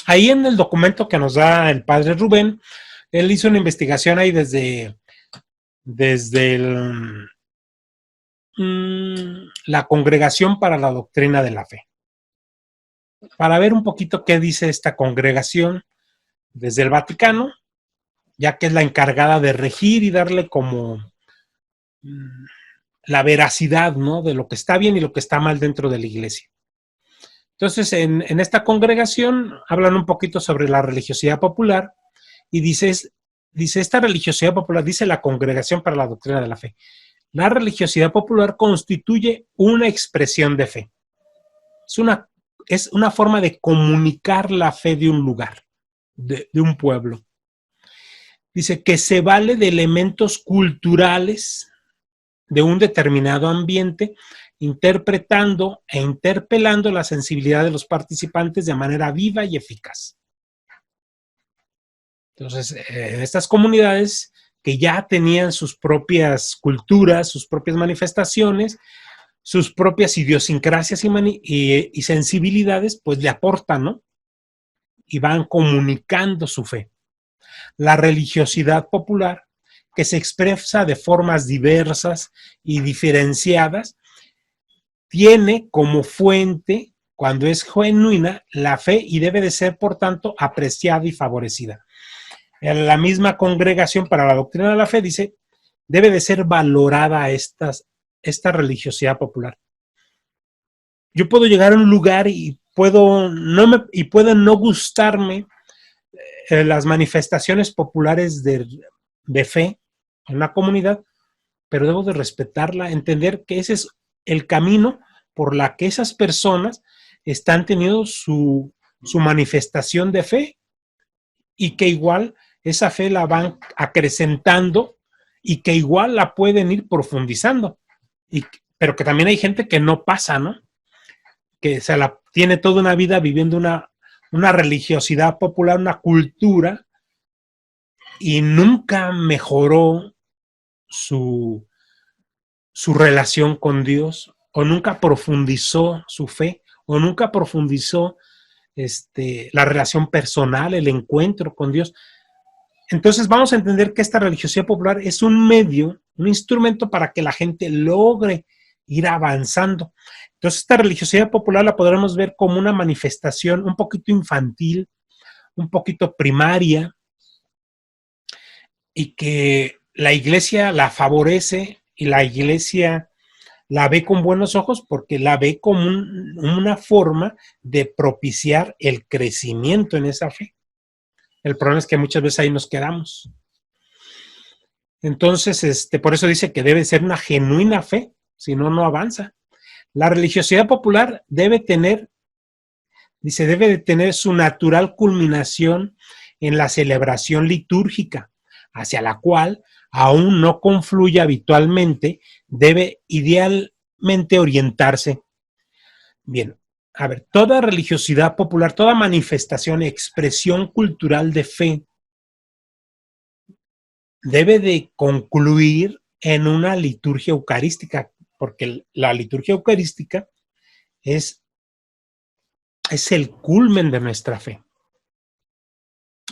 ahí en el documento que nos da el padre Rubén, él hizo una investigación ahí desde la Congregación para la Doctrina de la Fe, para ver un poquito qué dice esta congregación desde el Vaticano, ya que es la encargada de regir y darle como mm, la veracidad, ¿no?, de lo que está bien y lo que está mal dentro de la iglesia. Entonces, en esta congregación hablan un poquito sobre la religiosidad popular y dice esta religiosidad popular, dice la Congregación para la Doctrina de la Fe, la religiosidad popular constituye una expresión de fe. Es una forma de comunicar la fe de un lugar, de un pueblo. Dice que se vale de elementos culturales de un determinado ambiente, interpretando e interpelando la sensibilidad de los participantes de manera viva y eficaz. Entonces, en estas comunidades que ya tenían sus propias culturas, sus propias manifestaciones, sus propias idiosincrasias y sensibilidades, pues le aportan, ¿no? Y van comunicando su fe. La religiosidad popular, que se expresa de formas diversas y diferenciadas, tiene como fuente, cuando es genuina, la fe y debe de ser, por tanto, apreciada y favorecida. En la misma Congregación para la Doctrina de la Fe dice, debe de ser valorada esta religiosidad popular. Yo puedo llegar a un lugar y pueden no gustarme las manifestaciones populares de fe en la comunidad, pero debo de respetarla, entender que ese es el camino por la que esas personas están teniendo su manifestación de fe y que igual esa fe la van acrecentando y que igual la pueden ir profundizando. Pero que también hay gente que no pasa, ¿no? Que se la tiene toda una vida viviendo una religiosidad popular, una cultura, y nunca mejoró su relación con Dios, o nunca profundizó su fe, o nunca profundizó la relación personal, el encuentro con Dios. Entonces vamos a entender que esta religiosidad popular es un medio, un instrumento para que la gente logre ir avanzando. Entonces esta religiosidad popular la podremos ver como una manifestación un poquito infantil, un poquito primaria, y que la iglesia la favorece y la iglesia la ve con buenos ojos porque la ve como una forma de propiciar el crecimiento en esa fe. El problema es que muchas veces ahí nos quedamos. Entonces, por eso dice que debe ser una genuina fe, si no, no avanza. La religiosidad popular debe de tener su natural culminación en la celebración litúrgica, hacia la cual aún no confluye habitualmente, debe idealmente orientarse. Bien, a ver, toda religiosidad popular, toda manifestación, expresión cultural de fe debe de concluir en una liturgia eucarística, porque la liturgia eucarística es el culmen de nuestra fe.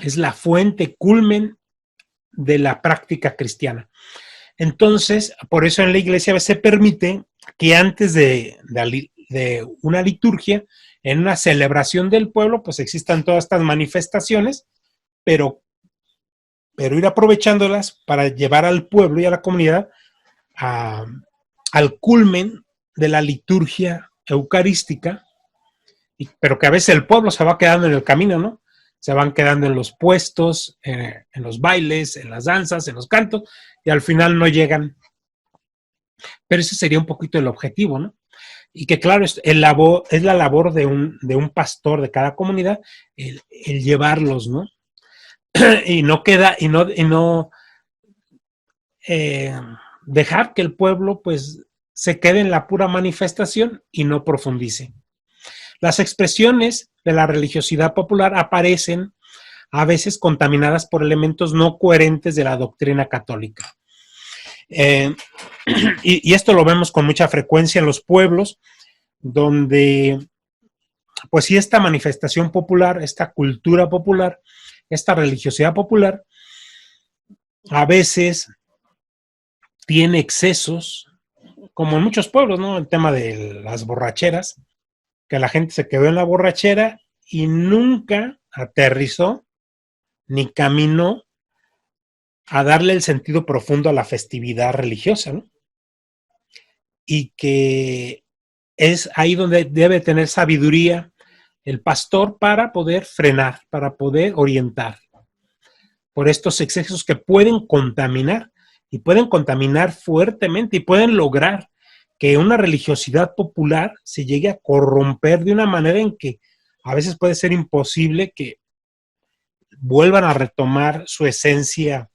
Es la fuente culmen de la práctica cristiana. Entonces, por eso en la iglesia se permite que antes de una liturgia, en una celebración del pueblo, pues existan todas estas manifestaciones, pero ir aprovechándolas para llevar al pueblo y a la comunidad al culmen de la liturgia eucarística, pero que a veces el pueblo se va quedando en el camino, ¿no? Se van quedando en los puestos, en los bailes, en las danzas, en los cantos, y al final no llegan. Pero ese sería un poquito el objetivo, ¿no? Y que claro, es la labor de un pastor de cada comunidad, el llevarlos, ¿no? Y no dejar que el pueblo pues se quede en la pura manifestación y no profundice. Las expresiones de la religiosidad popular aparecen a veces contaminadas por elementos no coherentes de la doctrina católica. Y esto lo vemos con mucha frecuencia en los pueblos, donde pues sí, esta manifestación popular, esta cultura popular, esta religiosidad popular, a veces tiene excesos, como en muchos pueblos, ¿no? El tema de las borracheras, que la gente se quedó en la borrachera y nunca aterrizó ni caminó a darle el sentido profundo a la festividad religiosa, ¿no? Y que es ahí donde debe tener sabiduría el pastor para poder frenar, para poder orientar por estos excesos que pueden contaminar y pueden contaminar fuertemente y pueden lograr que una religiosidad popular se llegue a corromper de una manera en que a veces puede ser imposible que vuelvan a retomar su esencia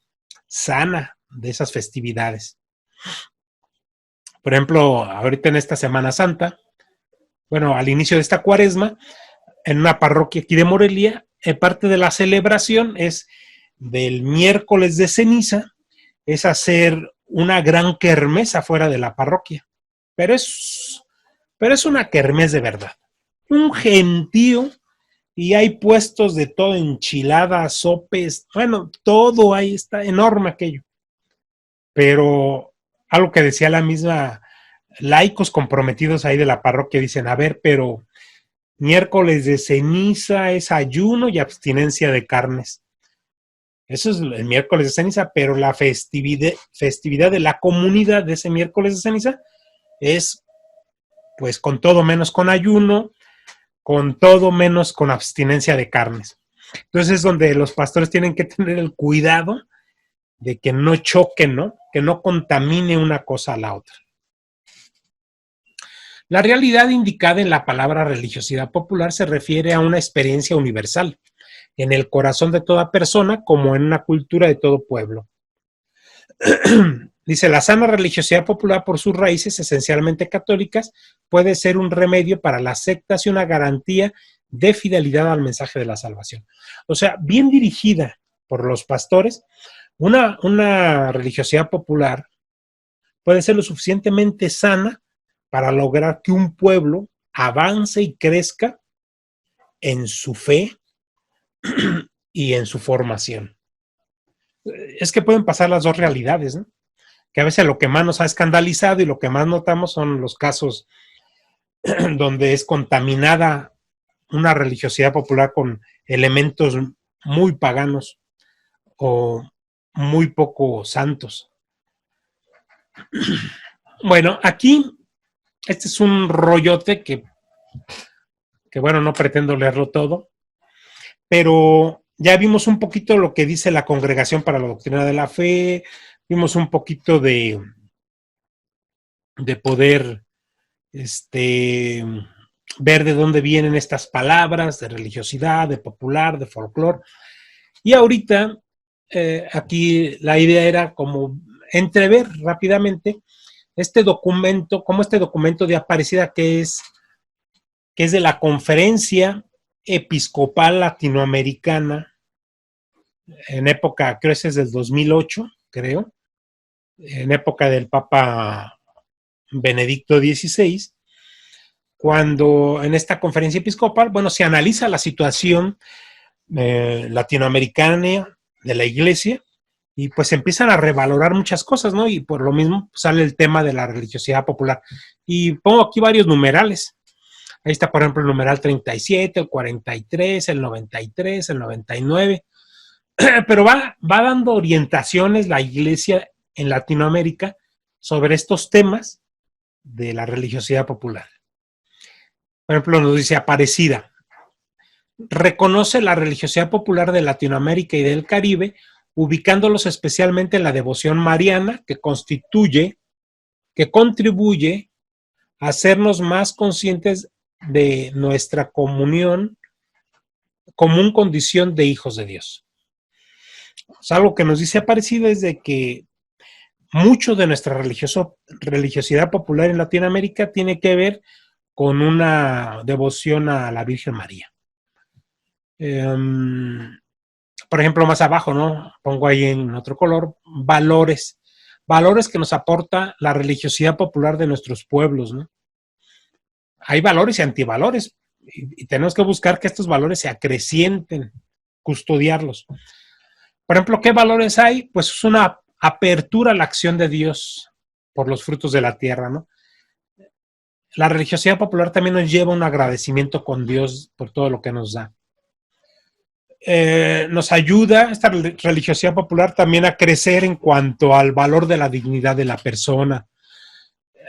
sana de esas festividades. Por ejemplo, ahorita en esta Semana Santa, bueno, al inicio de esta cuaresma, en una parroquia aquí de Morelia, parte de la celebración es del miércoles de ceniza, es hacer una gran kermés afuera de la parroquia. Pero es una kermés de verdad. Un gentío y hay puestos de todo, enchiladas, sopes, bueno, todo ahí está, enorme aquello. Pero algo que decía la misma, laicos comprometidos ahí de la parroquia dicen, a ver, pero miércoles de ceniza es ayuno y abstinencia de carnes. Eso es el miércoles de ceniza, pero la festividad de la comunidad de ese miércoles de ceniza es pues con todo menos con ayuno, con todo menos con abstinencia de carnes. Entonces es donde los pastores tienen que tener el cuidado de que no choquen, ¿no? Que no contamine una cosa a la otra. La realidad indicada en la palabra religiosidad popular se refiere a una experiencia universal, en el corazón de toda persona como en una cultura de todo pueblo. Dice, la sana religiosidad popular por sus raíces esencialmente católicas puede ser un remedio para las sectas y una garantía de fidelidad al mensaje de la salvación. O sea, bien dirigida por los pastores, una religiosidad popular puede ser lo suficientemente sana para lograr que un pueblo avance y crezca en su fe y en su formación. Es que pueden pasar las dos realidades, ¿no? Que a veces lo que más nos ha escandalizado y lo que más notamos son los casos donde es contaminada una religiosidad popular con elementos muy paganos o muy poco santos. Bueno, aquí este es un rollote que bueno, no pretendo leerlo todo, pero ya vimos un poquito lo que dice la Congregación para la Doctrina de la Fe, vimos un poquito de poder ver de dónde vienen estas palabras de religiosidad, de popular, de folclore. Y ahorita, aquí la idea era como entrever rápidamente este documento, como este documento de Aparecida que es de la Conferencia Episcopal Latinoamericana, en época, creo que es del 2008, creo, en época del Papa Benedicto XVI, cuando en esta conferencia episcopal, bueno, se analiza la situación latinoamericana de la iglesia y pues empiezan a revalorar muchas cosas, ¿no? Y por lo mismo sale el tema de la religiosidad popular. Y pongo aquí varios numerales. Ahí está, por ejemplo, el numeral 37, el 43, el 93, el 99. Pero va dando orientaciones la iglesia en Latinoamérica sobre estos temas de la religiosidad popular. Por ejemplo, nos dice Aparecida. Reconoce la religiosidad popular de Latinoamérica y del Caribe, ubicándolos especialmente en la devoción mariana, que contribuye a hacernos más conscientes de nuestra común condición de hijos de Dios. O sea, algo que nos dice Aparecida es de que mucho de nuestra religiosidad popular en Latinoamérica tiene que ver con una devoción a la Virgen María. Por ejemplo, más abajo, ¿no? Pongo ahí en otro color, valores que nos aporta la religiosidad popular de nuestros pueblos, ¿no? Hay valores y antivalores. y tenemos que buscar que estos valores se acrecienten, custodiarlos. Por ejemplo, ¿qué valores hay? Pues es una apertura a la acción de Dios por los frutos de la tierra, ¿no? La religiosidad popular también nos lleva a un agradecimiento con Dios por todo lo que nos da. Nos ayuda esta religiosidad popular también a crecer en cuanto al valor de la dignidad de la persona.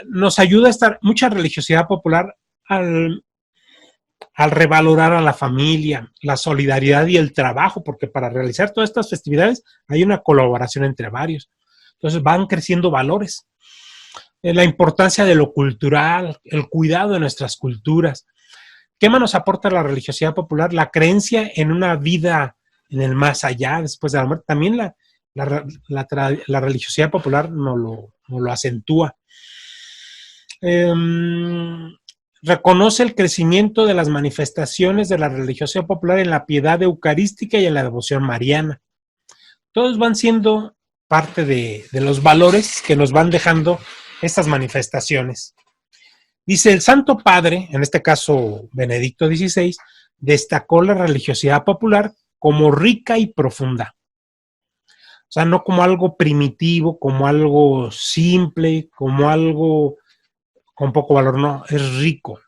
Nos ayuda a estar mucha religiosidad popular al revalorar a la familia, la solidaridad y el trabajo, porque para realizar todas estas festividades hay una colaboración entre varios. Entonces van creciendo valores. La importancia de lo cultural, el cuidado de nuestras culturas. ¿Qué más nos aporta la religiosidad popular? La creencia en una vida en el más allá, después de la muerte. También la religiosidad popular nos lo acentúa. Reconoce el crecimiento de las manifestaciones de la religiosidad popular en la piedad eucarística y en la devoción mariana. Todos van siendo parte de los valores que nos van dejando estas manifestaciones. Dice, el Santo Padre, en este caso Benedicto XVI, destacó la religiosidad popular como rica y profunda. O sea, no como algo primitivo, como algo simple, como algo con poco valor, no, es rico.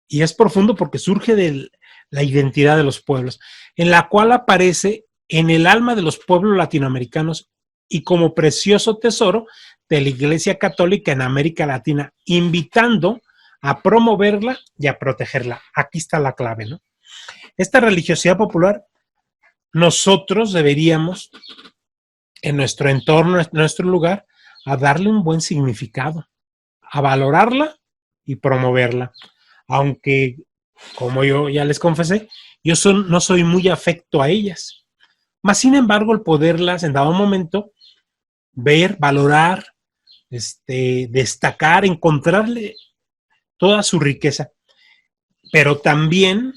Y es profundo porque surge de la identidad de los pueblos, en la cual aparece en el alma de los pueblos latinoamericanos y como precioso tesoro de la Iglesia Católica en América Latina, invitando a promoverla y a protegerla. Aquí está la clave, ¿no? Esta religiosidad popular, nosotros deberíamos, en nuestro entorno, en nuestro lugar, a darle un buen significado, a valorarla y promoverla. Aunque, como yo ya les confesé, yo no soy muy afecto a ellas. Mas, sin embargo, el poderlas en dado momento ver, valorar, destacar, encontrarle toda su riqueza, pero también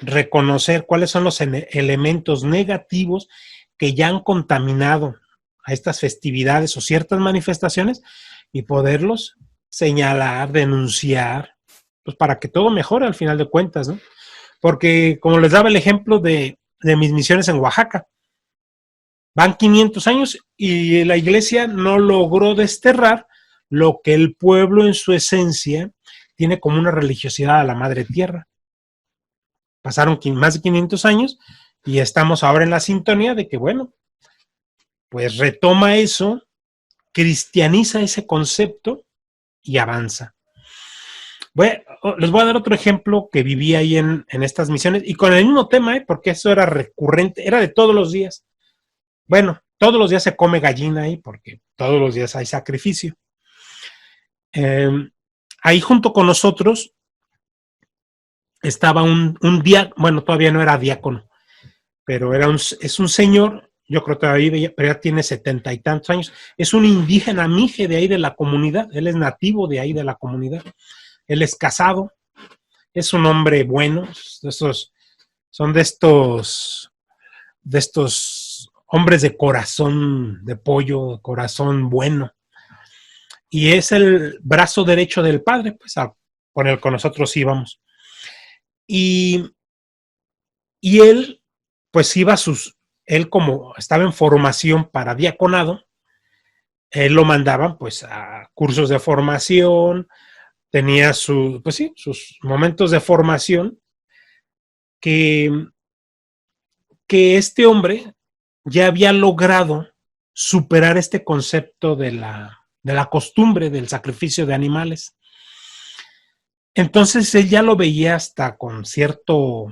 reconocer cuáles son los elementos negativos que ya han contaminado a estas festividades o ciertas manifestaciones y poderlos señalar, denunciar, pues para que todo mejore al final de cuentas, ¿no? Porque, como les daba el ejemplo de mis misiones en Oaxaca, van 500 años y la iglesia no logró desterrar lo que el pueblo en su esencia tiene como una religiosidad a la madre tierra. Pasaron más de 500 años y estamos ahora en la sintonía de que, bueno, pues retoma eso, cristianiza ese concepto y avanza. Bueno, les voy a dar otro ejemplo que viví ahí en estas misiones y con el mismo tema, porque eso era recurrente, era de todos los días. Bueno, todos los días se come gallina ahí porque todos los días hay sacrificio. Ahí junto con nosotros estaba un diácono, bueno, todavía no era diácono, pero es un señor, yo creo que todavía, pero ya tiene 70 y tantos años, es un indígena mije de ahí de la comunidad, él es nativo de ahí de la comunidad, él es casado, es un hombre bueno, son de estos hombres de corazón de pollo, corazón bueno, y es el brazo derecho del padre, pues con el que nosotros íbamos. Y él, pues él como estaba en formación para diaconado, él lo mandaban pues a cursos de formación, tenía sus momentos de formación, que este hombre ya había logrado superar este concepto de la costumbre del sacrificio de animales. Entonces él ya lo veía hasta con cierto,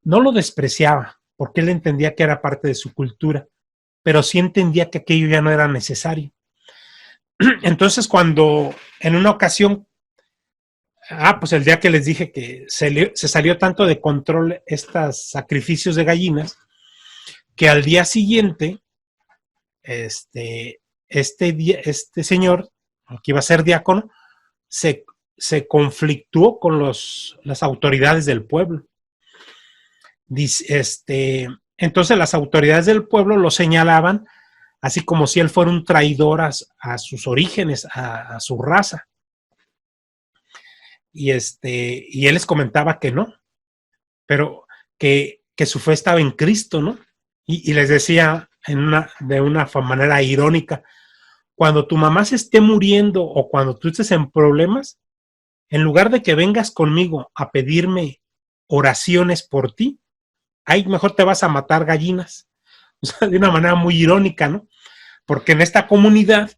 no lo despreciaba, porque él entendía que era parte de su cultura, pero sí entendía que aquello ya no era necesario. Entonces cuando en una ocasión, pues el día que les dije que se salió tanto de control estos sacrificios de gallinas, que al día siguiente, este señor, que iba a ser diácono, se conflictuó con las autoridades del pueblo. Entonces las autoridades del pueblo lo señalaban así como si él fuera un traidor a sus orígenes, a su raza. y él les comentaba que no, pero que su fe estaba en Cristo, ¿no? Y les decía de una manera irónica, cuando tu mamá se esté muriendo o cuando tú estés en problemas, en lugar de que vengas conmigo a pedirme oraciones por ti, ahí mejor te vas a matar gallinas. O sea, de una manera muy irónica, ¿no? Porque en esta comunidad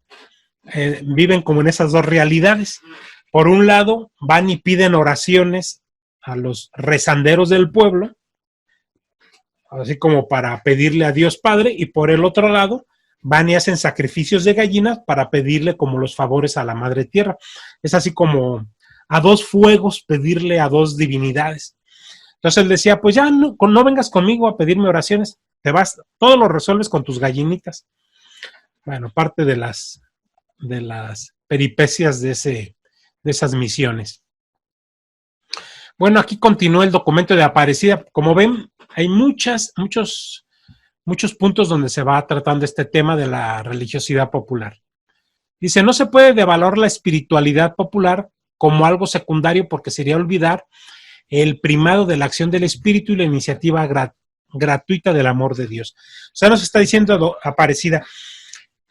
viven como en esas dos realidades. Por un lado, van y piden oraciones a los rezanderos del pueblo, así como para pedirle a Dios Padre, y por el otro lado, van y hacen sacrificios de gallinas para pedirle como los favores a la Madre Tierra. Es así como a dos fuegos pedirle a dos divinidades. Entonces él decía, pues ya no vengas conmigo a pedirme oraciones, te vas, todo lo resuelves con tus gallinitas. Bueno, parte de las peripecias de esas misiones. Bueno, aquí continúa el documento de Aparecida. Como ven, hay muchos puntos donde se va tratando este tema de la religiosidad popular. Dice, no se puede devaluar la espiritualidad popular como algo secundario porque sería olvidar el primado de la acción del espíritu y la iniciativa gratuita del amor de Dios. O sea, nos está diciendo Aparecida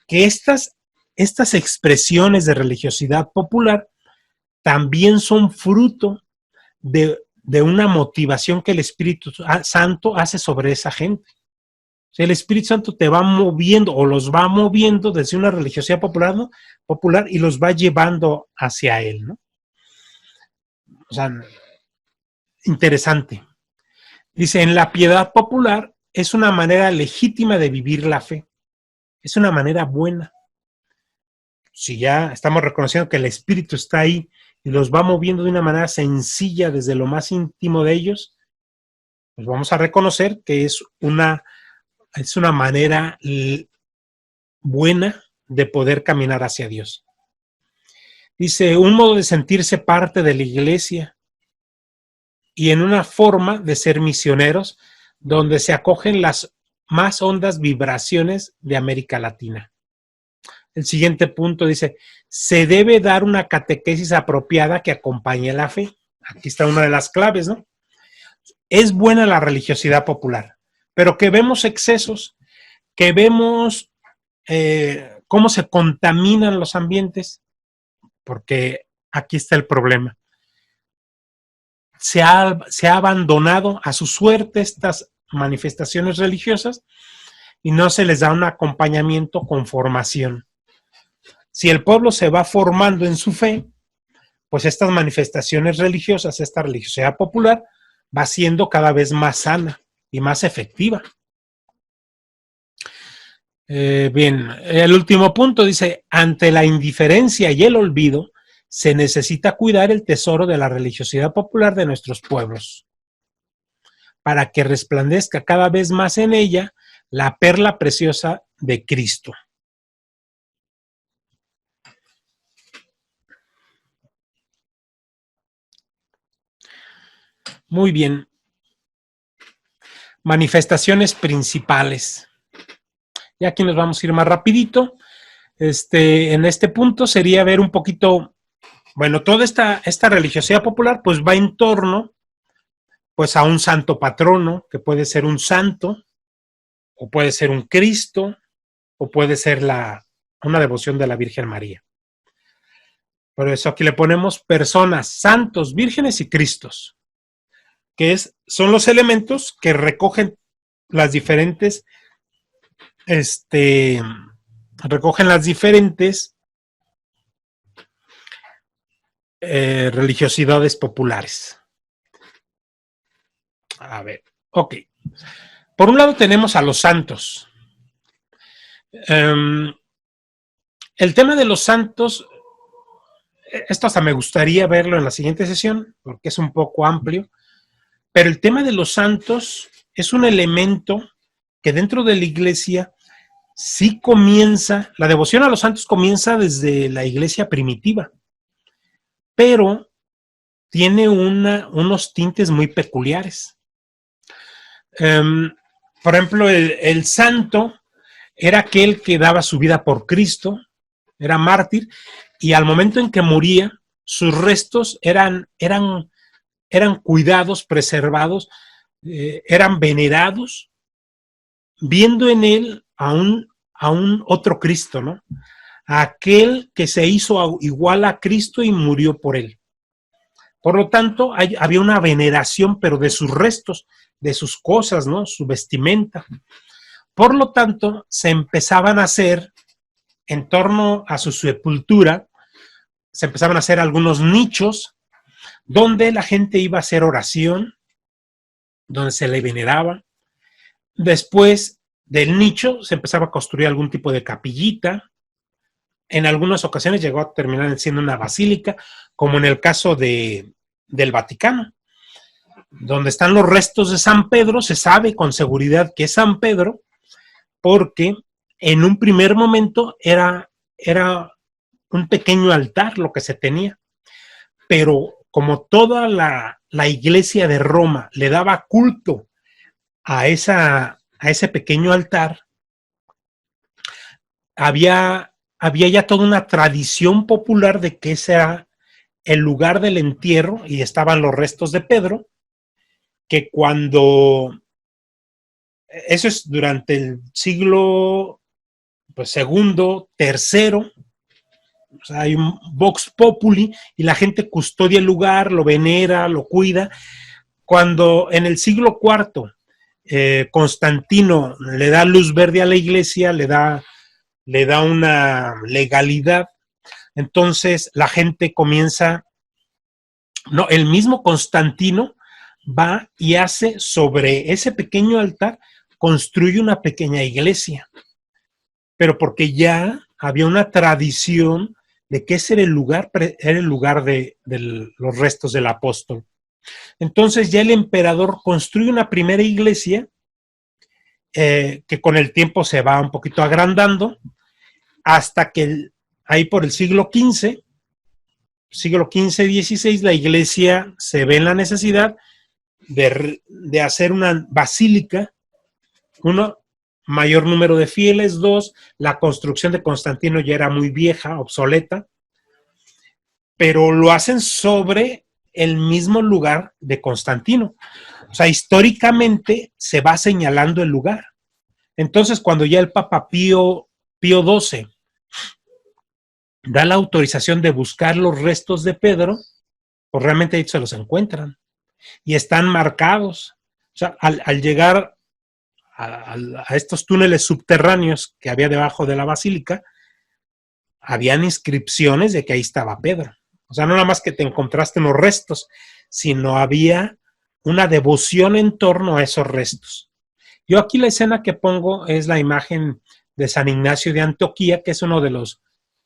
que estas expresiones de religiosidad popular también son fruto de una motivación que el Espíritu Santo hace sobre esa gente. O sea, el Espíritu Santo te va moviendo o los va moviendo desde una religiosidad popular, ¿no? Popular y los va llevando hacia él, ¿no? O sea, interesante. Dice, en la piedad popular es una manera legítima de vivir la fe. Es una manera buena. Si ya estamos reconociendo que el Espíritu está ahí y los va moviendo de una manera sencilla desde lo más íntimo de ellos, pues vamos a reconocer que es una manera buena de poder caminar hacia Dios. Dice, un modo de sentirse parte de la iglesia y en una forma de ser misioneros donde se acogen las más hondas vibraciones de América Latina. El siguiente punto dice, se debe dar una catequesis apropiada que acompañe la fe. Aquí está una de las claves, ¿no? Es buena la religiosidad popular, pero que vemos excesos, que vemos cómo se contaminan los ambientes, porque aquí está el problema. Se ha abandonado a su suerte estas manifestaciones religiosas y no se les da un acompañamiento con formación. Si el pueblo se va formando en su fe, pues estas manifestaciones religiosas, esta religiosidad popular, va siendo cada vez más sana y más efectiva. Bien, el último punto dice, ante la indiferencia y el olvido, se necesita cuidar el tesoro de la religiosidad popular de nuestros pueblos, para que resplandezca cada vez más en ella la perla preciosa de Cristo. Muy bien. Manifestaciones principales. Ya aquí nos vamos a ir más rapidito. En este punto sería ver un poquito, bueno, toda esta religiosidad popular pues va en torno pues a un santo patrono, que puede ser un santo, o puede ser un Cristo, o puede ser una devoción de la Virgen María. Por eso aquí le ponemos personas, santos, vírgenes y cristos, que son los elementos que recogen las diferentes religiosidades populares. A ver, ok. Por un lado tenemos a los santos. El tema de los santos, esto hasta me gustaría verlo en la siguiente sesión, porque es un poco amplio, pero el tema de los santos es un elemento que dentro de la iglesia sí comienza, la devoción a los santos comienza desde la iglesia primitiva, pero tiene unos tintes muy peculiares. Por ejemplo, el santo era aquel que daba su vida por Cristo, era mártir, y al momento en que moría, o sus restos eran cuidados, preservados, eran venerados, viendo en él a un otro Cristo, ¿no? Aquel que se hizo igual a Cristo y murió por él. Por lo tanto, había una veneración, pero de sus restos, de sus cosas, ¿no? Su vestimenta. Por lo tanto, se empezaban a hacer, en torno a su sepultura, se empezaban a hacer algunos nichos donde la gente iba a hacer oración, donde se le veneraba. Después del nicho se empezaba a construir algún tipo de capillita. En algunas ocasiones llegó a terminar siendo una basílica, como en el caso del Vaticano, donde están los restos de San Pedro. Se sabe con seguridad que es San Pedro, porque en un primer momento era un pequeño altar lo que se tenía, pero como toda la iglesia de Roma le daba culto a ese pequeño altar, había ya toda una tradición popular de que ese era el lugar del entierro y estaban los restos de Pedro, que eso es durante el siglo segundo, tercero, o sea, hay un vox populi y la gente custodia el lugar, lo venera, lo cuida. Cuando en el siglo IV Constantino le da luz verde a la iglesia, le da una legalidad, entonces la gente comienza, no, el mismo Constantino va y hace sobre ese pequeño altar, construye una pequeña iglesia, pero porque ya había una tradición de que ese era el lugar de los restos del apóstol. Entonces ya el emperador construye una primera iglesia que con el tiempo se va un poquito agrandando, hasta que ahí por el siglo XV, XVI, la iglesia se ve en la necesidad de hacer una basílica, uno, mayor número de fieles, dos, la construcción de Constantino ya era muy vieja, obsoleta, pero lo hacen sobre el mismo lugar de Constantino. O sea, históricamente se va señalando el lugar. Entonces, cuando ya el Papa Pío XII da la autorización de buscar los restos de Pedro, pues realmente ahí se los encuentran y están marcados. O sea, al llegar a estos túneles subterráneos que había debajo de la basílica, habían inscripciones de que ahí estaba Pedro. O sea, no nada más que te encontraste unos restos, sino había una devoción en torno a esos restos. Yo aquí la escena que pongo es la imagen de San Ignacio de Antioquía, que es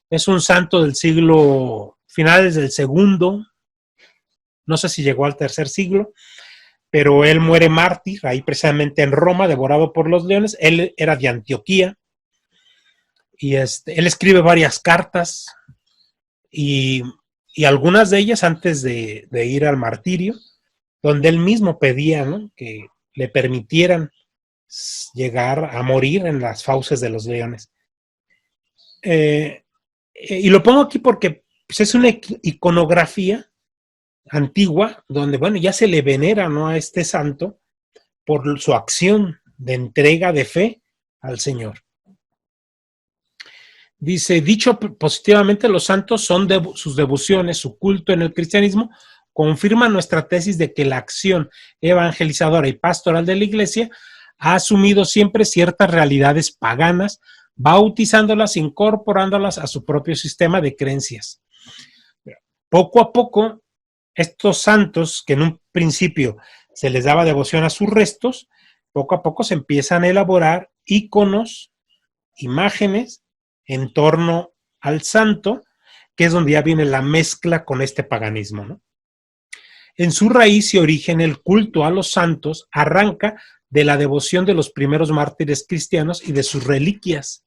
es un santo del siglo, finales del segundo, no sé si llegó al tercer siglo, pero él muere mártir, ahí precisamente en Roma, devorado por los leones. Él era de Antioquía, y él escribe varias cartas, y algunas de ellas antes de ir al martirio, donde él mismo pedía, ¿no?, que le permitieran llegar a morir en las fauces de los leones. Y lo pongo aquí porque pues, es una iconografía antigua donde, bueno, ya se le venera, ¿no?, a este santo por su acción de entrega de fe al Señor. Dice, dicho positivamente, los santos son sus devociones, su culto en el cristianismo, confirma nuestra tesis de que la acción evangelizadora y pastoral de la Iglesia ha asumido siempre ciertas realidades paganas, bautizándolas, incorporándolas a su propio sistema de creencias. Poco a poco, estos santos, que en un principio se les daba devoción a sus restos, poco a poco se empiezan a elaborar íconos, imágenes en torno al santo, que es donde ya viene la mezcla con este paganismo, ¿no? En su raíz y origen, el culto a los santos arranca de la devoción de los primeros mártires cristianos y de sus reliquias.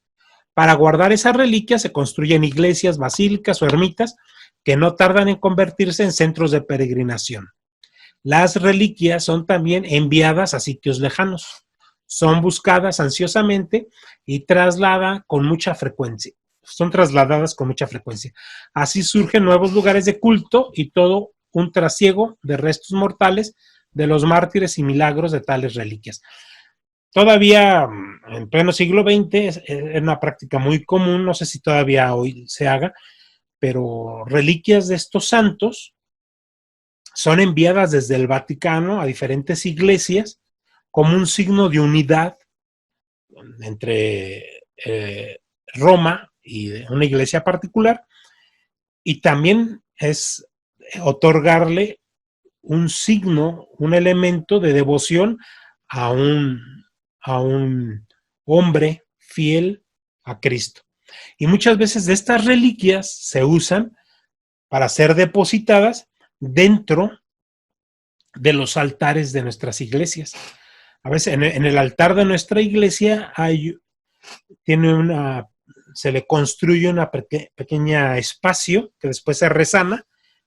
Para guardar esas reliquias se construyen iglesias, basílicas o ermitas que no tardan en convertirse en centros de peregrinación. Las reliquias son también enviadas a sitios lejanos. Son buscadas ansiosamente y trasladadas con mucha frecuencia. son trasladadas con mucha frecuencia. Así surgen nuevos lugares de culto y todo un trasiego de restos mortales de los mártires y milagros de tales reliquias. Todavía en pleno siglo XX es una práctica muy común, no sé si todavía hoy se haga, pero reliquias de estos santos son enviadas desde el Vaticano a diferentes iglesias como un signo de unidad entre Roma y una iglesia particular, y también es otorgarle un signo, un elemento de devoción a un hombre fiel a Cristo. Y muchas veces de estas reliquias se usan para ser depositadas dentro de los altares de nuestras iglesias. A veces en el altar de nuestra iglesia se le construye una pequeña espacio que después se resana,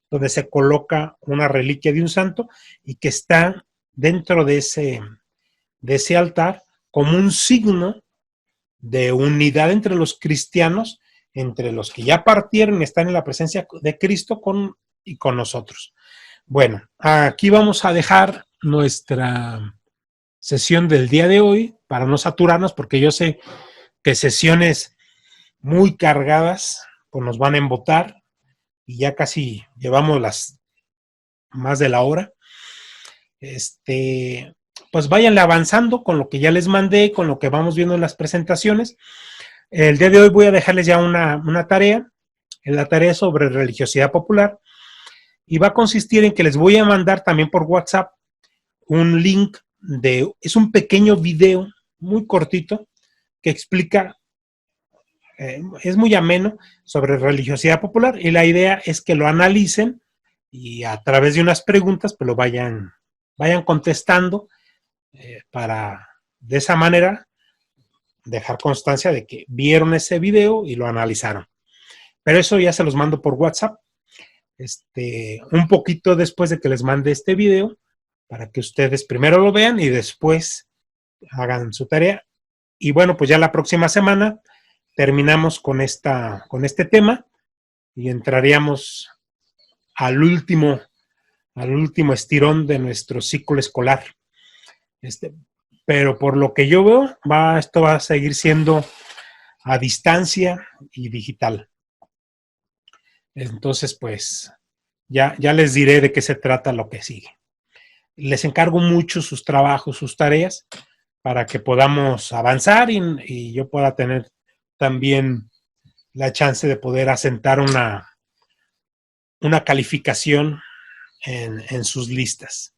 donde se coloca una reliquia de un santo y que está dentro de ese altar como un signo de unidad entre los cristianos, entre los que ya partieron y están en la presencia de Cristo con nosotros. Bueno, aquí vamos a dejar nuestra sesión del día de hoy para no saturarnos, porque yo sé que sesiones muy cargadas pues nos van a embotar y ya casi llevamos más de la hora. Pues váyanle avanzando con lo que ya les mandé, con lo que vamos viendo en las presentaciones. El día de hoy voy a dejarles ya una tarea. La tarea es sobre religiosidad popular y va a consistir en que les voy a mandar también por WhatsApp un link es un pequeño video muy cortito que explica, es muy ameno, sobre religiosidad popular, y la idea es que lo analicen y a través de unas preguntas pues lo vayan contestando para de esa manera dejar constancia de que vieron ese video y lo analizaron. Pero eso ya se los mando por WhatsApp un poquito después de que les mande este video, para que ustedes primero lo vean y después hagan su tarea. Y bueno, pues ya la próxima semana terminamos con este tema y entraríamos al último estirón de nuestro ciclo escolar. Pero por lo que yo veo, esto va a seguir siendo a distancia y digital. Entonces, pues, ya les diré de qué se trata lo que sigue. Les encargo mucho sus trabajos, sus tareas, para que podamos avanzar y yo pueda tener también la chance de poder asentar una calificación en sus listas.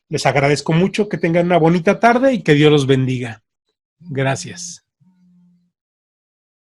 Les agradezco mucho, que tengan una bonita tarde y que Dios los bendiga. Gracias.